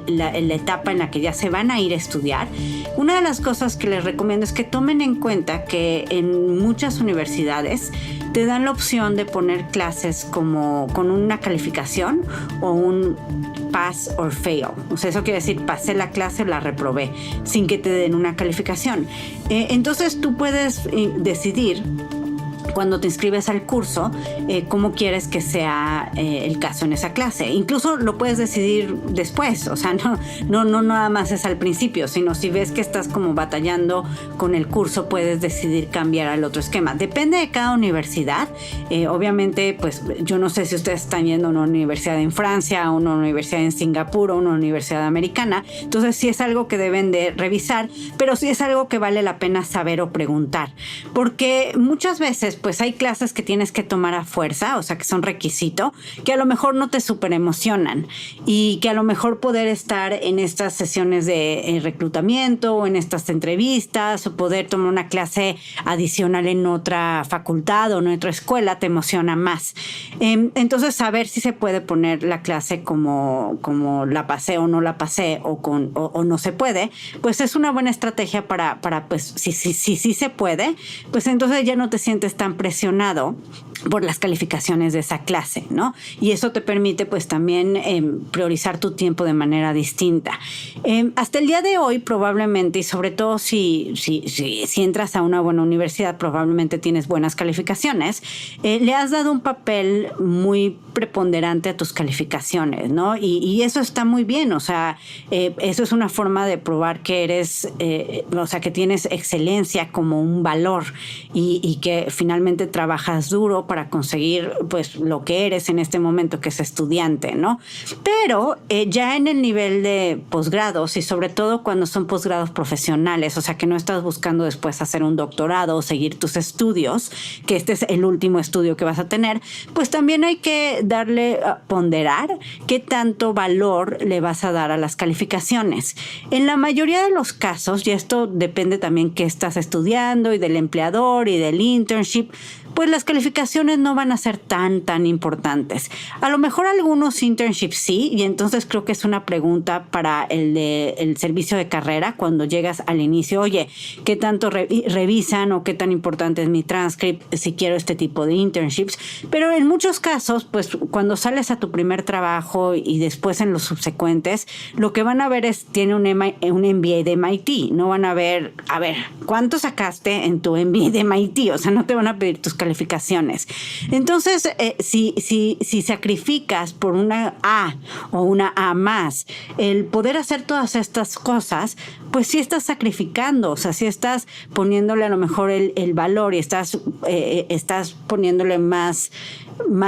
la etapa en la que ya se van a ir a estudiar, una de las cosas que les recomiendo es que tomen en cuenta que en muchas universidades te dan la opción de poner clases como con una calificación o un pass or fail. O sea, eso quiere decir pasé la clase o la reprobé, sin que te den una calificación. Entonces tú puedes decidir cuando te inscribes al curso, cómo quieres que sea el caso en esa clase. Incluso lo puedes decidir después, o sea, no nada más es al principio, sino si ves que estás como batallando con el curso, puedes decidir cambiar al otro esquema. Depende de cada universidad. Obviamente, pues yo no sé si ustedes están yendo a una universidad en Francia, a una universidad en Singapur o una universidad americana. Entonces sí es algo que deben de revisar, pero sí es algo que vale la pena saber o preguntar. Porque muchas veces pues hay clases que tienes que tomar a fuerza, o sea, que son requisito, que a lo mejor no te súper emocionan y que a lo mejor poder estar en estas sesiones de reclutamiento o en estas entrevistas o poder tomar una clase adicional en otra facultad o en otra escuela te emociona más. Entonces, saber si se puede poner la clase como la pasé o no la pasé o no se puede, pues es una buena estrategia para pues si se puede, pues entonces ya no te sientes tan presionado por las calificaciones de esa clase, ¿no? Y eso te permite pues también priorizar tu tiempo de manera distinta. Hasta el día de hoy probablemente, y sobre todo si entras a una buena universidad, probablemente tienes buenas calificaciones, le has dado un papel muy preponderante a tus calificaciones, ¿no? Y eso está muy bien, o sea, eso es una forma de probar que eres, o sea, que tienes excelencia como un valor y que finalmente trabajas duro para conseguir pues lo que eres en este momento, que es estudiante, ¿no? Pero ya en el nivel de posgrados, y sobre todo cuando son posgrados profesionales, o sea que no estás buscando después hacer un doctorado o seguir tus estudios, que este es el último estudio que vas a tener, pues también hay que ponderar qué tanto valor le vas a dar a las calificaciones. En la mayoría de los casos, y esto depende también qué estás estudiando y del empleador y del internship, pues las calificaciones no van a ser tan importantes. A lo mejor algunos internships sí, y entonces creo que es una pregunta para el servicio de carrera cuando llegas al inicio. Oye, ¿qué tanto revisan o qué tan importante es mi transcript si quiero este tipo de internships? Pero en muchos casos, pues cuando sales a tu primer trabajo y después en los subsecuentes, lo que van a ver es, tiene un MBA de MIT. No van a ver, ¿cuánto sacaste en tu MBA de MIT? O sea, no te van a pedir tus calificaciones. Entonces, si sacrificas por una A o una A más el poder hacer todas estas cosas, pues sí estás sacrificando, o sea, sí estás poniéndole a lo mejor el valor y estás poniéndole más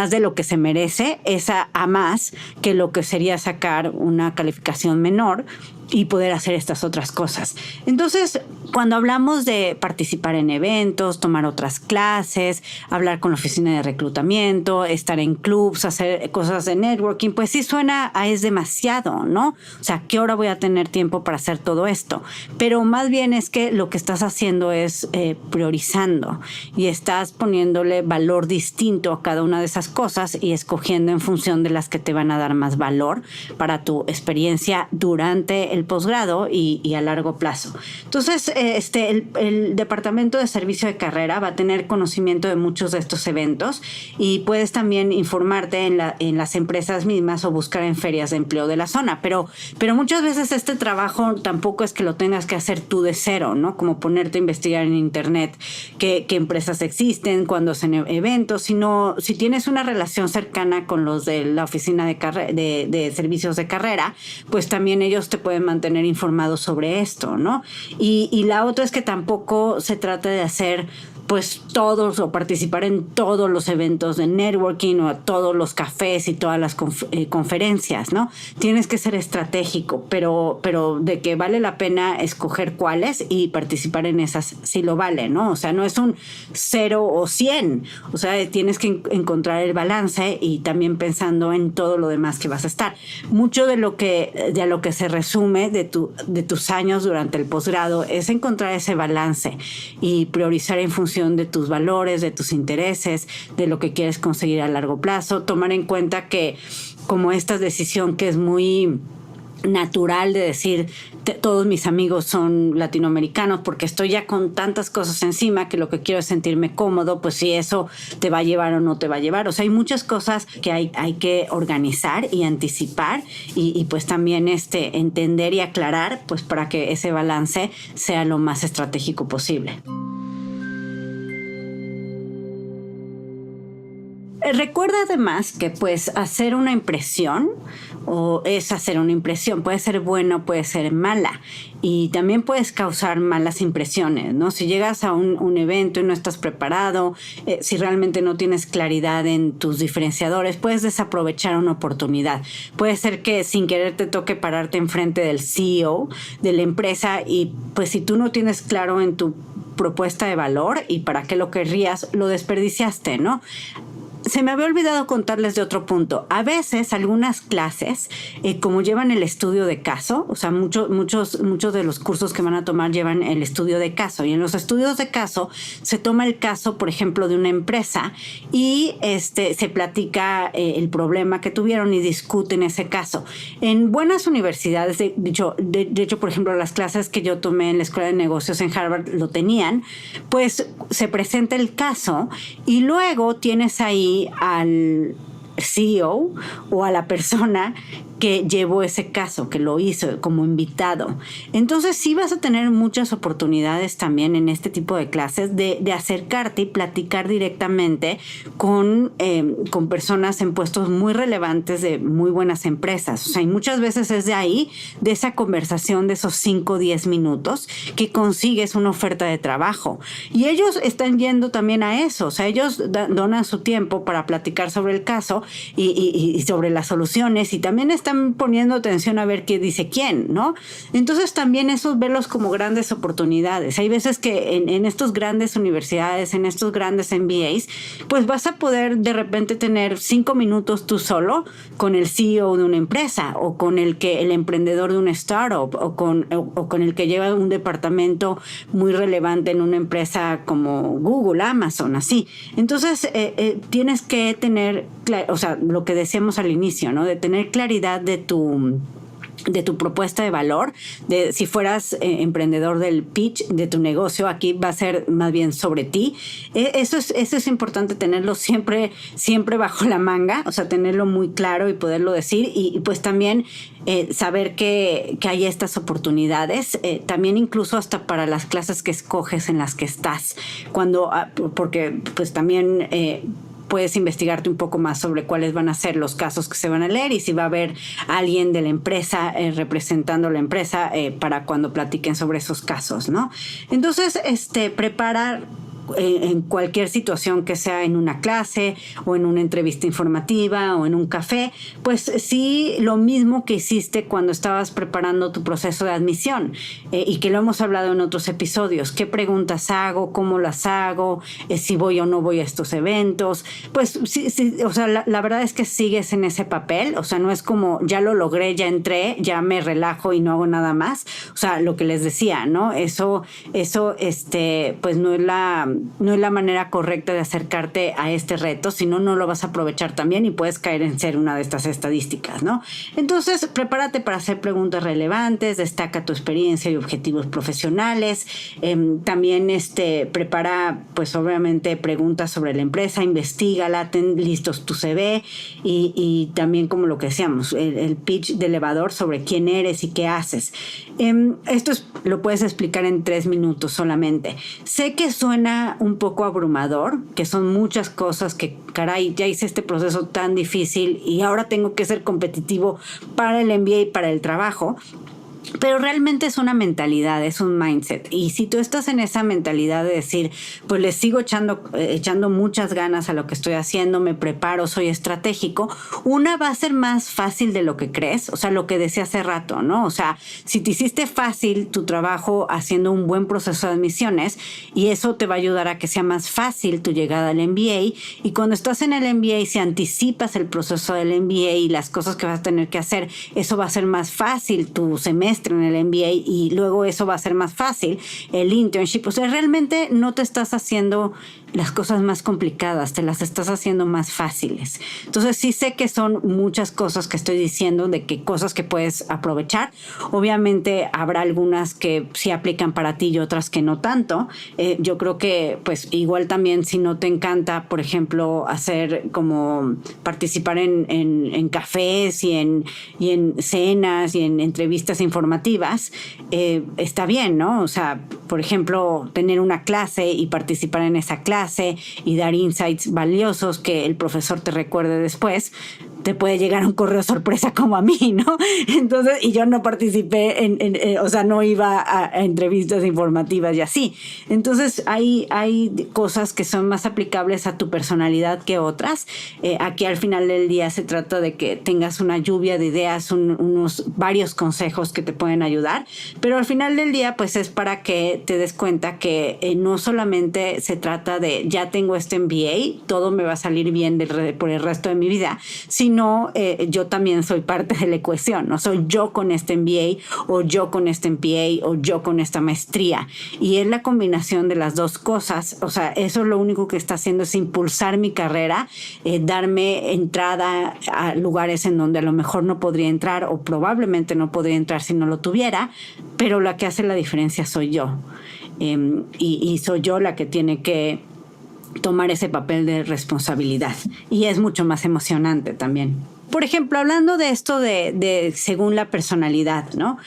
de lo que se merece, esa A más, que lo que sería sacar una calificación menor y poder hacer estas otras cosas. Entonces, cuando hablamos de participar en eventos, tomar otras clases, hablar con la oficina de reclutamiento, estar en clubs, hacer cosas de networking, pues sí suena a es demasiado, ¿no? O sea, ¿qué hora voy a tener tiempo para hacer todo esto? Pero más bien es que lo que estás haciendo es priorizando y estás poniéndole valor distinto a cada una de esas cosas y escogiendo en función de las que te van a dar más valor para tu experiencia durante el posgrado y a largo plazo. Entonces, el Departamento de Servicio de Carrera va a tener conocimiento de muchos de estos eventos y puedes también informarte en las empresas mismas o buscar en ferias de empleo de la zona. Pero muchas veces este trabajo tampoco es que lo tengas que hacer tú de cero, ¿no? Como ponerte a investigar en internet qué empresas existen, cuándo hacen eventos, sino si tienes una relación cercana con los de la oficina de servicios de carrera, pues también ellos te pueden mantener informados sobre esto, ¿no? Y la otra es que tampoco se trata de hacer pues todos o participar en todos los eventos de networking o a todos los cafés y todas las conferencias, ¿no? Tienes que ser estratégico, pero de que vale la pena escoger cuáles y participar en esas sí lo vale, ¿no? O sea, no es un 0 o 100, o sea, tienes que encontrar el balance y también pensando en todo lo demás que vas a estar. Mucho de lo que se resume de tus años durante el posgrado es encontrar ese balance y priorizar en función de tus valores, de tus intereses, de lo que quieres conseguir a largo plazo, tomar en cuenta que como esta decisión que es muy natural de decir todos mis amigos son latinoamericanos porque estoy ya con tantas cosas encima que lo que quiero es sentirme cómodo, pues si eso te va a llevar o no te va a llevar. O sea, hay muchas cosas que hay que organizar y anticipar y pues también entender y aclarar pues para que ese balance sea lo más estratégico posible. Recuerda además que pues hacer una impresión puede ser buena, puede ser mala y también puedes causar malas impresiones, ¿no? Si llegas a un evento y no estás preparado, si realmente no tienes claridad en tus diferenciadores, puedes desaprovechar una oportunidad. Puede ser que sin querer te toque pararte enfrente del CEO de la empresa y pues si tú no tienes claro en tu propuesta de valor y para qué lo querrías, lo desperdiciaste, ¿no? Se me había olvidado contarles de otro punto. A veces algunas clases, como llevan el estudio de caso, o sea, muchos de los cursos que van a tomar llevan el estudio de caso. Y en los estudios de caso se toma el caso, por ejemplo, de una empresa y se platica el problema que tuvieron y discuten ese caso. En buenas universidades, de hecho, por ejemplo, las clases que yo tomé en la Escuela de Negocios en Harvard lo tenían, pues se presenta el caso y luego tienes ahí al CEO o a la persona que llevó ese caso, que lo hizo como invitado. Entonces sí vas a tener muchas oportunidades también en este tipo de clases de acercarte y platicar directamente con personas en puestos muy relevantes de muy buenas empresas. O sea, y muchas veces es de ahí, de esa conversación de esos 5 o 10 minutos, que consigues una oferta de trabajo. Y ellos están yendo también a eso. O sea, ellos donan su tiempo para platicar sobre el caso y sobre las soluciones, y también están poniendo atención a ver qué dice quién, ¿no? Entonces también eso, verlos como grandes oportunidades. Hay veces que en estas grandes universidades, en estos grandes MBAs, pues vas a poder de repente tener 5 minutos tú solo con el CEO de una empresa, o con el emprendedor de una startup, o con el que lleva un departamento muy relevante en una empresa como Google, Amazon, así. Entonces tienes que tener, o sea, lo que decíamos al inicio, ¿no? De tener claridad de tu propuesta de valor, de si fueras emprendedor del pitch de tu negocio, aquí va a ser más bien sobre ti. Eso es importante tenerlo siempre bajo la manga, o sea, tenerlo muy claro y poderlo decir, y pues también saber que hay estas oportunidades, también incluso hasta para las clases que escoges en las que estás, porque pues también puedes investigarte un poco más sobre cuáles van a ser los casos que se van a leer, y si va a haber alguien de la empresa representando la empresa para cuando platiquen sobre esos casos, ¿no? Entonces, preparar en cualquier situación, que sea en una clase o en una entrevista informativa o en un café, pues sí, lo mismo que hiciste cuando estabas preparando tu proceso de admisión, y que lo hemos hablado en otros episodios. ¿Qué preguntas hago? ¿Cómo las hago? Si voy o no voy a estos eventos. Pues sí, o sea, la verdad es que sigues en ese papel. O sea, no es como ya lo logré, ya entré, ya me relajo y no hago nada más. O sea, lo que les decía, ¿no? Eso pues no es la manera correcta de acercarte a este reto, si no, no lo vas a aprovechar también y puedes caer en ser una de estas estadísticas, ¿no? Entonces, prepárate para hacer preguntas relevantes, destaca tu experiencia y objetivos profesionales, también prepara, pues obviamente, preguntas sobre la empresa, investígala, ten listos tu CV, y también, como lo que decíamos, el pitch de elevador sobre quién eres y qué haces. Esto lo puedes explicar en 3 minutos solamente. Sé que suena un poco abrumador, que son muchas cosas que, caray, ya hice este proceso tan difícil y ahora tengo que ser competitivo para el MBA y para el trabajo. Pero realmente es una mentalidad, es un mindset. Y si tú estás en esa mentalidad de decir, pues le sigo echando muchas ganas a lo que estoy haciendo, me preparo, soy estratégico, va a ser más fácil de lo que crees. O sea, lo que decía hace rato, ¿no? O sea, si te hiciste fácil tu trabajo haciendo un buen proceso de admisiones, y eso te va a ayudar a que sea más fácil tu llegada al MBA. Y cuando estás en el MBA, si anticipas el proceso del MBA y las cosas que vas a tener que hacer, eso va a ser más fácil tu semestre en el MBA, y luego eso va a ser más fácil el internship. O sea, realmente no te estás haciendo las cosas más complicadas, te las estás haciendo más fáciles. Entonces sí sé que son muchas cosas que estoy diciendo, de que cosas que puedes aprovechar. Obviamente habrá algunas que sí aplican para ti y otras que no tanto. Yo creo que pues igual también, si no te encanta, por ejemplo, participar en cafés y en cenas y en entrevistas informativas, está bien, ¿no? O sea, por ejemplo, tener una clase y participar en esa clase y dar insights valiosos que el profesor te recuerde después, te puede llegar un correo sorpresa como a mí, ¿no? Entonces, y yo no participé o sea, no iba a entrevistas informativas y así. Entonces, hay cosas que son más aplicables a tu personalidad que otras. Aquí al final del día se trata de que tengas una lluvia de ideas, varios consejos que te pueden ayudar, pero al final del día, pues es para que te des cuenta que no solamente se trata de ya tengo este MBA, todo me va a salir bien por el resto de mi vida, sino yo también soy parte de la ecuación, no soy yo con este MBA o yo con este MPA o yo con esta maestría, y es la combinación de las dos cosas. O sea, eso lo único que está haciendo es impulsar mi carrera, darme entrada a lugares en donde a lo mejor no podría entrar, o probablemente no podría entrar si no lo tuviera, pero la que hace la diferencia soy yo, y soy yo la que tiene que tomar ese papel de responsabilidad, y es mucho más emocionante también. por ejemplo, hablando de esto de según la personalidad, ¿no?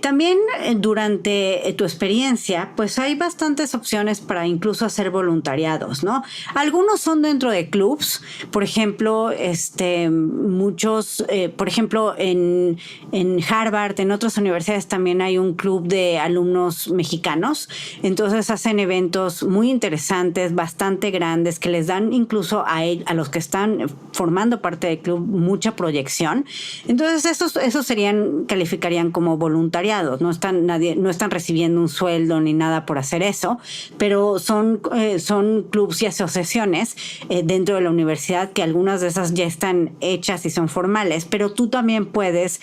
También durante tu experiencia, pues hay bastantes opciones para incluso hacer voluntariados, ¿no? Algunos son dentro de clubs, por ejemplo, muchos, por ejemplo, en Harvard, en otras universidades también hay un club de alumnos mexicanos, entonces hacen eventos muy interesantes, bastante grandes, que les dan incluso a los que están formando parte del club mucha proyección. Entonces esos calificarían como voluntariados, no están recibiendo un sueldo ni nada por hacer eso, pero son clubs y asociaciones dentro de la universidad, que algunas de esas ya están hechas y son formales, pero tú también puedes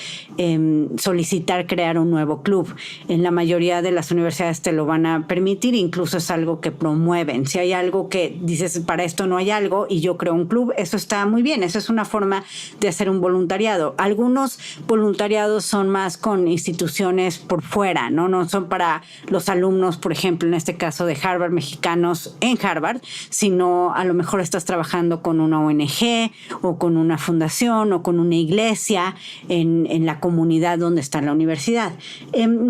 solicitar crear un nuevo club. En la mayoría de las universidades te lo van a permitir, incluso es algo que promueven. Si hay algo que dices, para esto no hay algo, y yo creo un club, eso está muy bien, eso es una forma de hacer un voluntariado. Algunos voluntariados son más con instituciones por fuera, no son para los alumnos, por ejemplo, en este caso de Harvard, mexicanos en Harvard, sino a lo mejor estás trabajando con una ONG o con una fundación o con una iglesia en la comunidad donde está la universidad.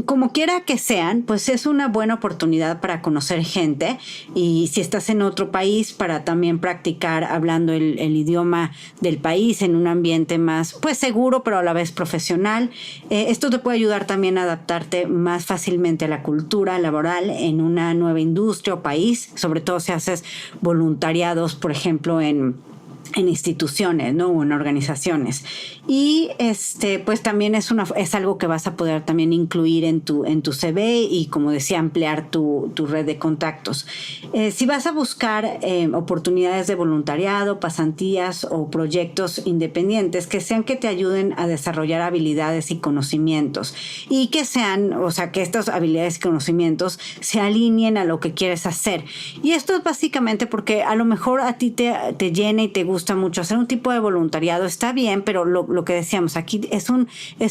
Como quiera que sean, pues es una buena oportunidad para conocer gente, y si estás en otro país, para también practicar hablando el idioma del país en un ambiente más pues seguro, pero a la vez profesional. Esto te puede ayudar también a adaptarte más fácilmente a la cultura laboral en una nueva industria o país, sobre todo si haces voluntariados, por ejemplo, en instituciones, ¿no? O en organizaciones. Y pues también es algo que vas a poder también incluir en tu CV y, como decía, ampliar tu red de contactos. Si vas a buscar oportunidades de voluntariado, pasantías o proyectos independientes que te ayuden a desarrollar habilidades y conocimientos, y que que estas habilidades y conocimientos se alineen a lo que quieres hacer. Y esto es básicamente porque a lo mejor a ti te llena y te gusta mucho hacer un tipo de voluntariado, está bien, pero lo que decíamos aquí es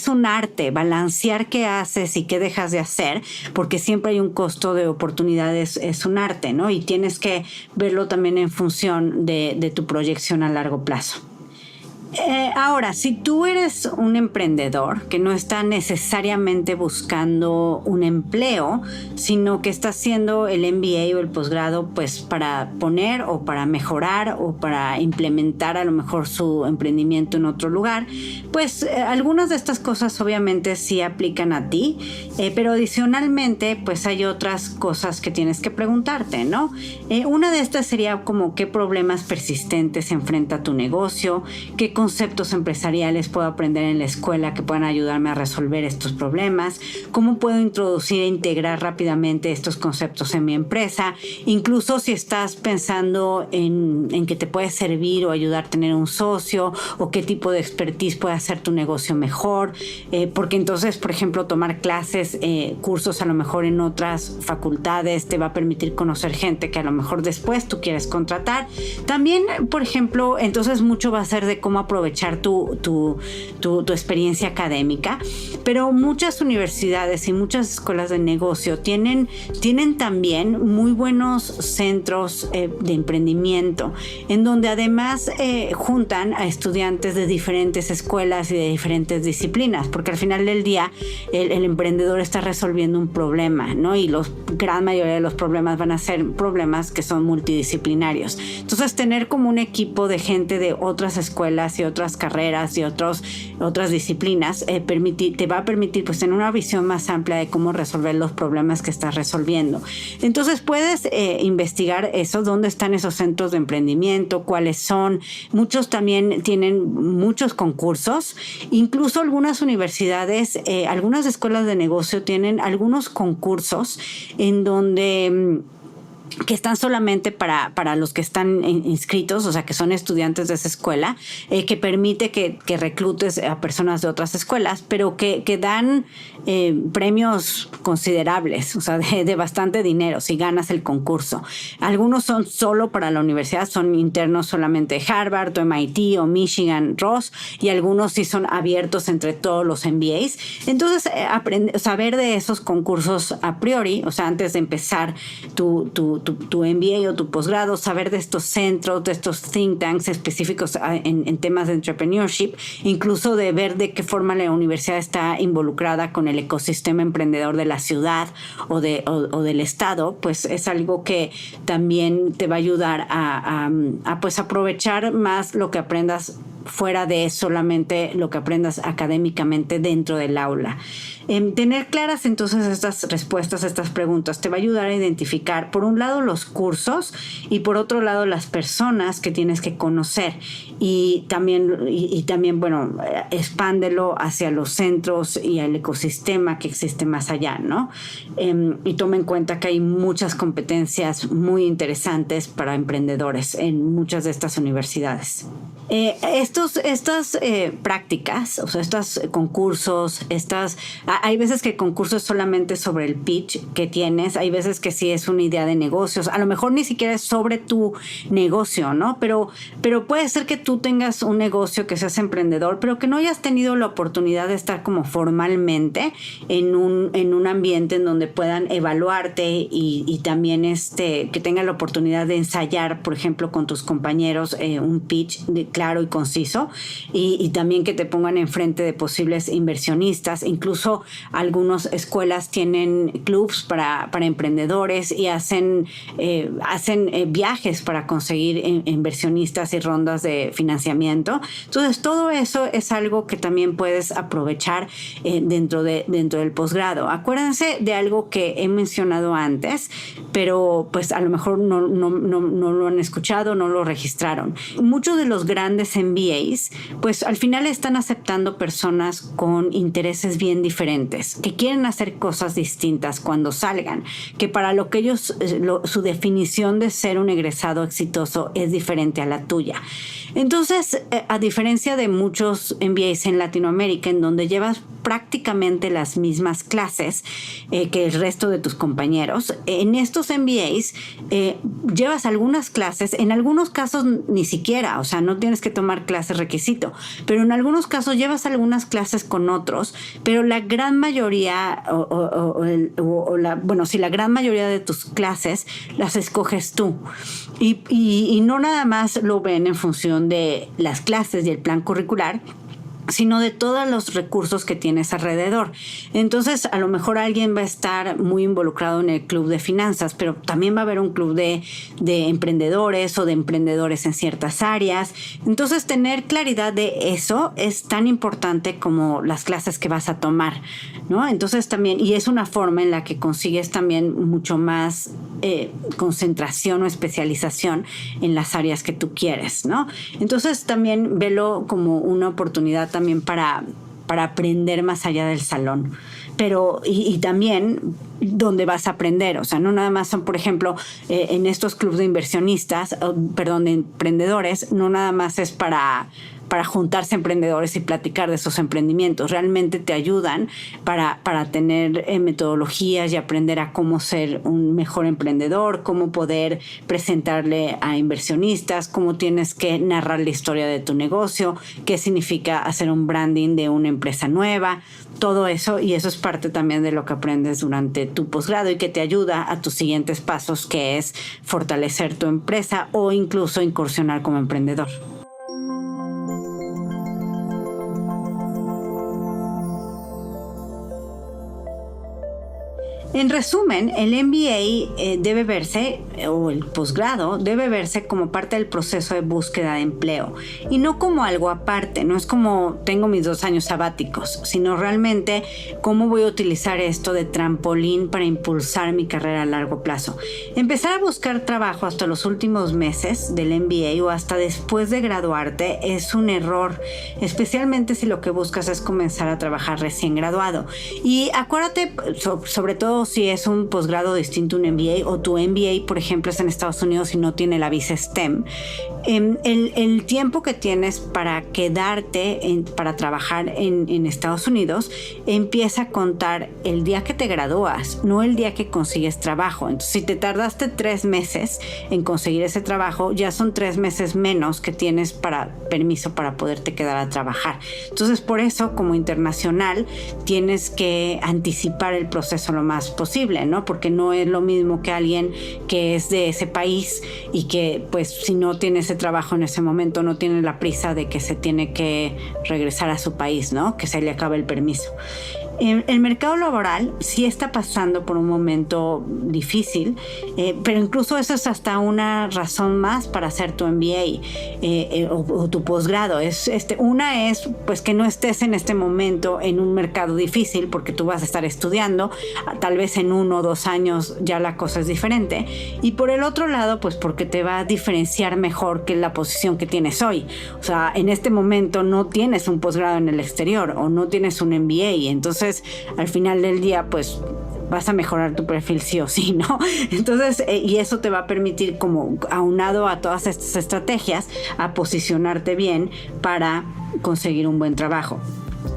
un arte, balancear qué haces y qué dejas de hacer, porque siempre hay un costo de oportunidades, es un arte, ¿no? Y tienes que verlo también en función de tu proyección a largo plazo. Ahora, si tú eres un emprendedor que no está necesariamente buscando un empleo, sino que está haciendo el MBA o el posgrado pues para poner o para mejorar o para implementar a lo mejor su emprendimiento en otro lugar, pues algunas de estas cosas obviamente sí aplican a ti, pero adicionalmente pues hay otras cosas que tienes que preguntarte, ¿no? Una de estas sería como qué problemas persistentes enfrenta tu negocio, qué conceptos empresariales puedo aprender en la escuela que puedan ayudarme a resolver estos problemas, cómo puedo introducir e integrar rápidamente estos conceptos en mi empresa, incluso si estás pensando en que te puede servir o ayudar a tener un socio, o qué tipo de expertise puede hacer tu negocio mejor, porque entonces, por ejemplo, tomar clases, cursos a lo mejor en otras facultades te va a permitir conocer gente que a lo mejor después tú quieres contratar. También, por ejemplo, entonces mucho va a ser de cómo aprovechar tu experiencia académica, pero muchas universidades y muchas escuelas de negocio tienen también muy buenos centros de emprendimiento, en donde además juntan a estudiantes de diferentes escuelas y de diferentes disciplinas, porque al final del día el emprendedor está resolviendo un problema, ¿no? Y la gran mayoría de los problemas van a ser problemas que son multidisciplinarios. Entonces, tener como un equipo de gente de otras escuelas y otras carreras y otras disciplinas te va a permitir pues tener una visión más amplia de cómo resolver los problemas que estás resolviendo. Entonces puedes investigar eso, dónde están esos centros de emprendimiento, cuáles son. Muchos también tienen muchos concursos, incluso algunas universidades, algunas escuelas de negocio tienen algunos concursos en donde que están solamente para los que están inscritos, o sea, que son estudiantes de esa escuela, que permite que reclutes a personas de otras escuelas, pero que dan premios considerables, o sea, de bastante dinero si ganas el concurso. Algunos son solo para la universidad, son internos solamente de Harvard o MIT o Michigan, Ross, y algunos sí son abiertos entre todos los MBAs. Entonces, saber de esos concursos a priori, o sea, antes de empezar tu tu MBA o tu posgrado, saber de estos centros, de estos think tanks específicos en temas de entrepreneurship, incluso de ver de qué forma la universidad está involucrada con el ecosistema emprendedor de la ciudad o del estado, pues es algo que también te va a ayudar a pues aprovechar más lo que aprendas fuera de solamente lo que aprendas académicamente dentro del aula. Tener claras entonces estas respuestas a estas preguntas te va a ayudar a identificar, por un lado, los cursos y por otro lado, las personas que tienes que conocer. Y también, bueno, expándelo hacia los centros y al ecosistema que existe más allá, ¿no? Y toma en cuenta que hay muchas competencias muy interesantes para emprendedores en muchas de estas universidades. Estas prácticas, o sea, estos concursos, hay veces que el concurso es solamente sobre el pitch que tienes, hay veces que sí es una idea de negocios, a lo mejor ni siquiera es sobre tu negocio, ¿no? Pero puede ser que tú tengas un negocio, que seas emprendedor, pero que no hayas tenido la oportunidad de estar como formalmente en un ambiente en donde puedan evaluarte y también que tengan la oportunidad de ensayar, por ejemplo, con tus compañeros un pitch claro y conciso, y también que te pongan enfrente de posibles inversionistas. Incluso algunas escuelas tienen clubs para emprendedores y hacen viajes para conseguir inversionistas y rondas de financiamiento. Entonces, todo eso es algo que también puedes aprovechar dentro del posgrado. Acuérdense de algo que he mencionado antes, pero pues a lo mejor no lo han escuchado, no lo registraron. Muchos de los grandes MBAs, pues al final están aceptando personas con intereses bien diferentes, que quieren hacer cosas distintas cuando salgan, que para lo que ellos, su definición de ser un egresado exitoso es diferente a la tuya. Entonces, a diferencia de muchos MBAs en Latinoamérica, en donde llevas prácticamente las mismas clases que el resto de tus compañeros, en estos MBAs llevas algunas clases, en algunos casos ni siquiera, o sea, no tienes que tomar clases requisito, pero en algunos casos llevas algunas clases con otros, pero la gran mayoría, la gran mayoría de tus clases las escoges tú. Y no nada más lo ven en función de las clases y el plan curricular, sino de todos los recursos que tienes alrededor. Entonces, a lo mejor alguien va a estar muy involucrado en el club de finanzas, pero también va a haber un club de emprendedores o de emprendedores en ciertas áreas. Entonces, tener claridad de eso es tan importante como las clases que vas a tomar, ¿no? Entonces, también, y es una forma en la que consigues también mucho más concentración o especialización en las áreas que tú quieres, ¿no? Entonces, también velo como una oportunidad también para aprender más allá del salón. Pero, y también dónde vas a aprender, o sea, no nada más son, por ejemplo, en estos clubes de inversionistas, de emprendedores, no nada más es para juntarse emprendedores y platicar de esos emprendimientos. Realmente te ayudan para tener metodologías y aprender a cómo ser un mejor emprendedor, cómo poder presentarle a inversionistas, cómo tienes que narrar la historia de tu negocio, qué significa hacer un branding de una empresa nueva, todo eso, y eso es parte también de lo que aprendes durante tu posgrado y que te ayuda a tus siguientes pasos, que es fortalecer tu empresa o incluso incursionar como emprendedor. En resumen, el MBA debe verse, o el posgrado, debe verse como parte del proceso de búsqueda de empleo y no como algo aparte. No es como tengo mis 2 años sabáticos, sino realmente cómo voy a utilizar esto de trampolín para impulsar mi carrera a largo plazo. Empezar a buscar trabajo hasta los últimos meses del MBA o hasta después de graduarte es un error, especialmente si lo que buscas es comenzar a trabajar recién graduado. Y acuérdate, sobre todo si es un posgrado distinto a un MBA, o tu MBA, por ejemplo, es en Estados Unidos y no tiene la visa STEM, el tiempo que tienes para quedarte para trabajar en Estados Unidos empieza a contar el día que te gradúas, no el día que consigues trabajo. Entonces, si te tardaste 3 meses en conseguir ese trabajo, ya son 3 meses menos que tienes para permiso para poderte quedar a trabajar. Entonces, por eso, como internacional, tienes que anticipar el proceso lo más posible, ¿no? Porque no es lo mismo que alguien que que es de ese país y que pues si no tiene ese trabajo en ese momento no tiene la prisa de que se tiene que regresar a su país, ¿no? Que se le acabe el permiso. El mercado laboral sí está pasando por un momento difícil, pero incluso eso es hasta una razón más para hacer tu MBA o tu posgrado. Una es pues que no estés en este momento en un mercado difícil porque tú vas a estar estudiando, tal vez en 1 o 2 años ya la cosa es diferente. Y por el otro lado, pues porque te va a diferenciar mejor que la posición que tienes hoy. O sea, en este momento no tienes un posgrado en el exterior o no tienes un MBA, entonces al final del día pues vas a mejorar tu perfil sí o sí, ¿no? Entonces, y eso te va a permitir, como aunado a todas estas estrategias, a posicionarte bien para conseguir un buen trabajo.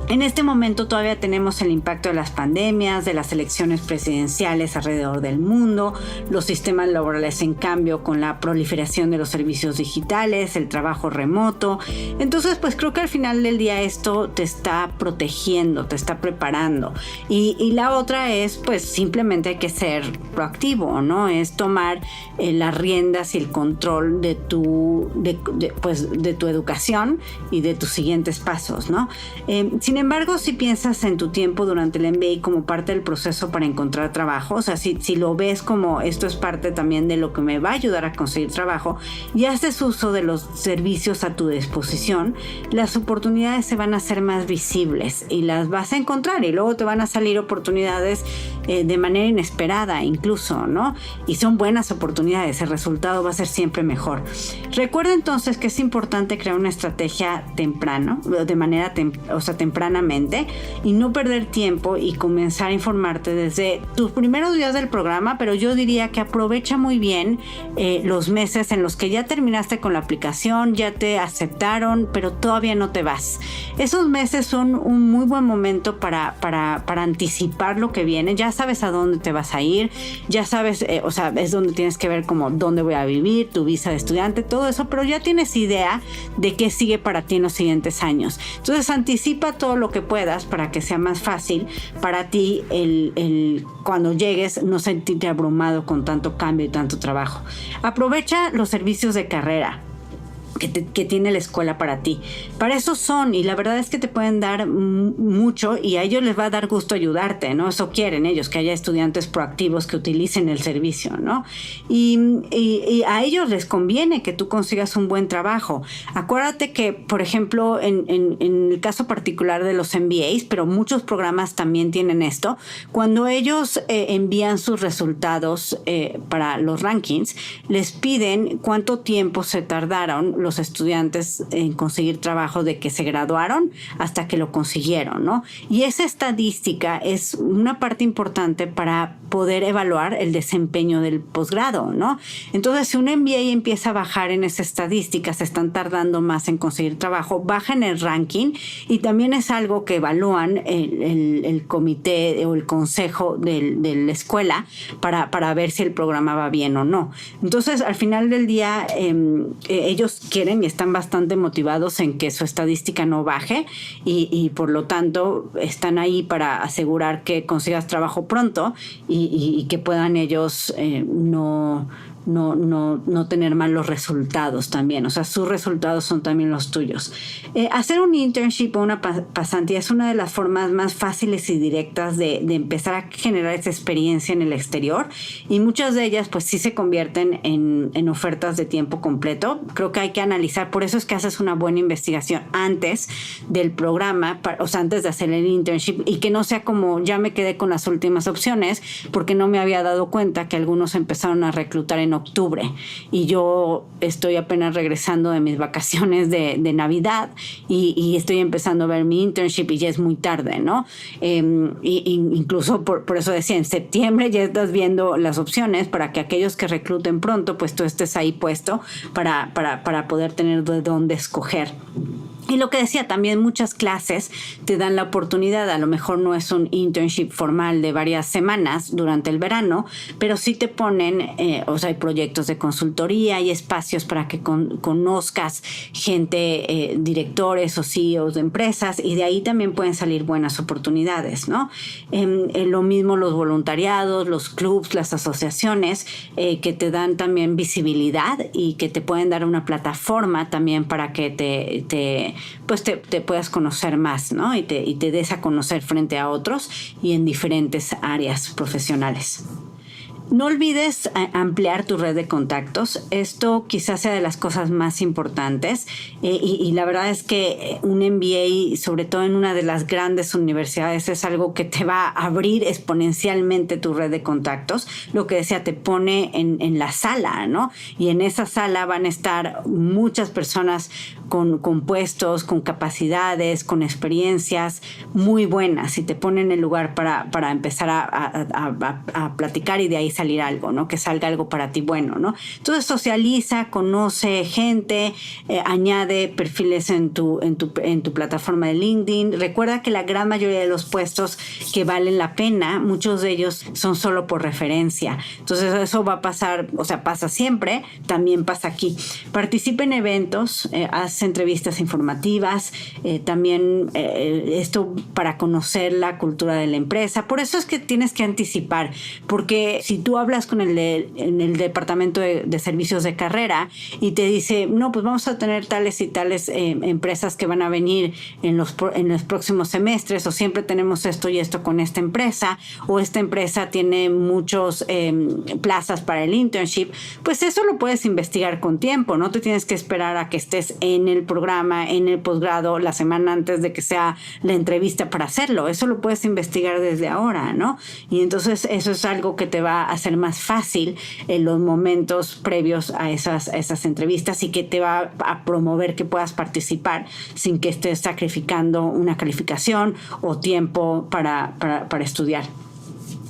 En este momento todavía tenemos el impacto de las pandemias, de las elecciones presidenciales alrededor del mundo, los sistemas laborales en cambio con la proliferación de los servicios digitales, el trabajo remoto. Entonces, pues creo que al final del día esto te está protegiendo, te está preparando. Y la otra es, pues simplemente hay que ser proactivo, ¿no? Es tomar las riendas y el control de tu educación y de tus siguientes pasos, ¿no? Sin embargo, si piensas en tu tiempo durante el MBA como parte del proceso para encontrar trabajo, o sea, si lo ves como esto es parte también de lo que me va a ayudar a conseguir trabajo y haces uso de los servicios a tu disposición, las oportunidades se van a hacer más visibles y las vas a encontrar y luego te van a salir oportunidades de manera inesperada incluso, ¿no? Y son buenas oportunidades, el resultado va a ser siempre mejor. Recuerda entonces que es importante crear una estrategia temprano, de manera tempranamente, y no perder tiempo y comenzar a informarte desde tus primeros días del programa, pero yo diría que aprovecha muy bien los meses en los que ya terminaste con la aplicación, ya te aceptaron, pero todavía no te vas. Esos meses son un muy buen momento para anticipar lo que viene. Ya sabes a dónde te vas a ir, ya sabes, es donde tienes que ver como dónde voy a vivir, tu visa de estudiante, todo eso, pero ya tienes idea de qué sigue para ti en los siguientes años. Entonces anticipa todo lo que puedas para que sea más fácil para ti cuando llegues no sentirte abrumado con tanto cambio y tanto trabajo. Aprovecha los servicios de carrera que tiene la escuela para ti. Para eso son, y la verdad es que te pueden dar mucho y a ellos les va a dar gusto ayudarte, ¿no? Eso quieren ellos, que haya estudiantes proactivos que utilicen el servicio, ¿no? Y a ellos les conviene que tú consigas un buen trabajo. Acuérdate que, por ejemplo, en el caso particular de los MBAs, pero muchos programas también tienen esto, cuando ellos envían sus resultados para los rankings, les piden cuánto tiempo se tardaron los estudiantes en conseguir trabajo de que se graduaron hasta que lo consiguieron, ¿no? Y esa estadística es una parte importante para poder evaluar el desempeño del posgrado, ¿no? Entonces, si un MBA empieza a bajar en esa estadística, se están tardando más en conseguir trabajo, baja en el ranking y también es algo que evalúan el comité o el consejo de la escuela para ver si el programa va bien o no. Entonces, al final del día, ellos quieren y están bastante motivados en que su estadística no baje y por lo tanto están ahí para asegurar que consigas trabajo pronto y que puedan ellos no tener malos resultados también. O sea, sus resultados son también los tuyos. Hacer un internship o una pasantía es una de las formas más fáciles y directas de empezar a generar esa experiencia en el exterior y muchas de ellas pues sí se convierten en ofertas de tiempo completo. Creo que hay que analizar, por eso es que haces una buena investigación antes del programa, o sea, antes de hacer el internship y que no sea como ya me quedé con las últimas opciones porque no me había dado cuenta que algunos empezaron a reclutar en octubre y yo estoy apenas regresando de mis vacaciones de Navidad y estoy empezando a ver mi internship y ya es muy tarde, ¿no? Incluso por eso decía, en septiembre ya estás viendo las opciones para que aquellos que recluten pronto, pues tú estés ahí puesto para poder tener de dónde escoger. Y lo que decía, también muchas clases te dan la oportunidad, a lo mejor no es un internship formal de varias semanas durante el verano, pero sí te ponen, hay proyectos de consultoría y espacios para que conozcas gente, directores o CEOs de empresas, y de ahí también pueden salir buenas oportunidades, ¿no? Lo mismo los voluntariados, los clubs, las asociaciones, que te dan también visibilidad y que te pueden dar una plataforma también para que te puedas conocer más, ¿no? Y te des a conocer frente a otros y en diferentes áreas profesionales. No olvides ampliar tu red de contactos. Esto quizás sea de las cosas más importantes, y la verdad es que un MBA, sobre todo en una de las grandes universidades, es algo que te va a abrir exponencialmente tu red de contactos. Lo que decía, te pone en la sala, ¿no? Y en esa sala van a estar muchas personas con puestos, con capacidades, con experiencias muy buenas, y te ponen en el lugar para empezar a platicar y de ahí salir algo, ¿no? Que salga algo para ti bueno, ¿no? Entonces socializa, conoce gente, añade perfiles en tu plataforma de LinkedIn. Recuerda que la gran mayoría de los puestos que valen la pena, muchos de ellos son solo por referencia. Entonces eso va a pasar, pasa siempre, también pasa aquí. Participa en eventos, haz entrevistas informativas, también esto para conocer la cultura de la empresa. Por eso es que tienes que anticipar, porque si tú hablas con en el departamento de servicios de carrera y te dice, no, pues vamos a tener tales y tales empresas que van a venir en los próximos semestres, o siempre tenemos esto y esto con esta empresa, o esta empresa tiene muchos plazas para el internship, pues eso lo puedes investigar con tiempo. No te tienes que esperar a que estés en el programa, en el posgrado, la semana antes de que sea la entrevista para hacerlo. Eso lo puedes investigar desde ahora, ¿no? Y entonces eso es algo que te va a hacer más fácil en los momentos previos a esas entrevistas, y que te va a promover que puedas participar sin que estés sacrificando una calificación o tiempo para estudiar.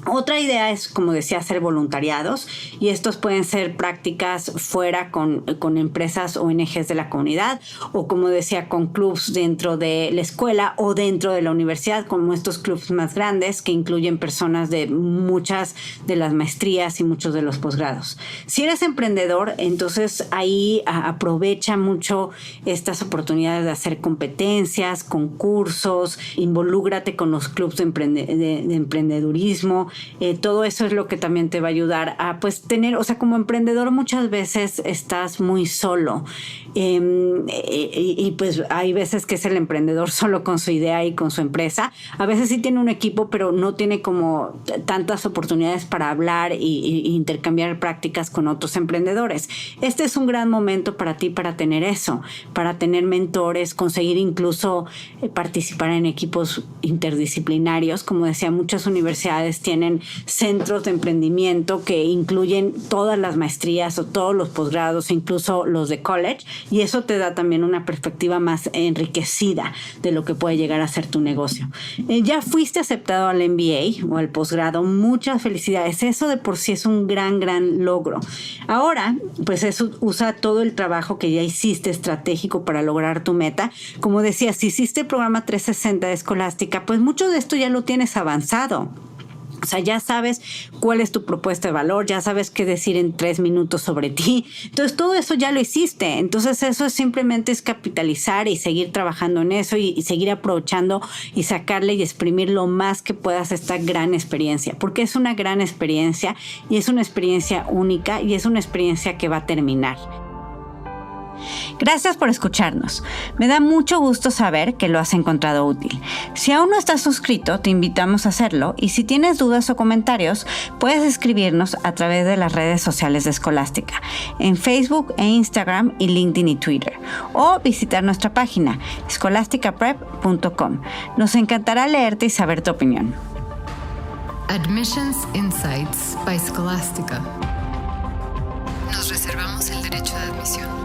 Otra idea es, como decía, hacer voluntariados, y estos pueden ser prácticas fuera con empresas o ONGs de la comunidad, o como decía, con clubs dentro de la escuela o dentro de la universidad, como estos clubs más grandes que incluyen personas de muchas de las maestrías y muchos de los posgrados. Si eres emprendedor, entonces ahí aprovecha mucho estas oportunidades de hacer competencias, concursos, involúcrate con los clubs de emprendedurismo. Todo eso es lo que también te va a ayudar a tener, como emprendedor muchas veces estás muy solo, y pues hay veces que es el emprendedor solo con su idea y con su empresa. A veces sí tiene un equipo, pero no tiene como tantas oportunidades para hablar y intercambiar prácticas con otros emprendedores. Este es un gran momento para ti para tener eso, para tener mentores, conseguir incluso participar en equipos interdisciplinarios. Como decía, muchas universidades tienen centros de emprendimiento que incluyen todas las maestrías o todos los posgrados, incluso los de college, y eso te da también una perspectiva más enriquecida de lo que puede llegar a ser tu negocio. Ya fuiste aceptado al MBA o al posgrado, muchas felicidades. Eso de por sí es un gran logro. Ahora, pues eso usa todo el trabajo que ya hiciste estratégico para lograr tu meta. Como decía, si hiciste el programa 360 de Escolástica, pues mucho de esto ya lo tienes avanzado. Ya sabes cuál es tu propuesta de valor, ya sabes qué decir en 3 minutos sobre ti. Entonces, todo eso ya lo hiciste. Entonces, eso simplemente es capitalizar y seguir trabajando en eso y seguir aprovechando y sacarle y exprimir lo más que puedas esta gran experiencia. Porque es una gran experiencia y es una experiencia única y es una experiencia que va a terminar. Gracias por escucharnos. Me da mucho gusto saber que lo has encontrado útil. Si aún no estás suscrito, te invitamos a hacerlo, y si tienes dudas o comentarios, puedes escribirnos a través de las redes sociales de Escolástica, en Facebook e Instagram y LinkedIn y Twitter, o visitar nuestra página scholasticaprep.com. Nos encantará leerte y saber tu opinión. Admissions Insights by Scholastica. Nos reservamos el derecho de admisión.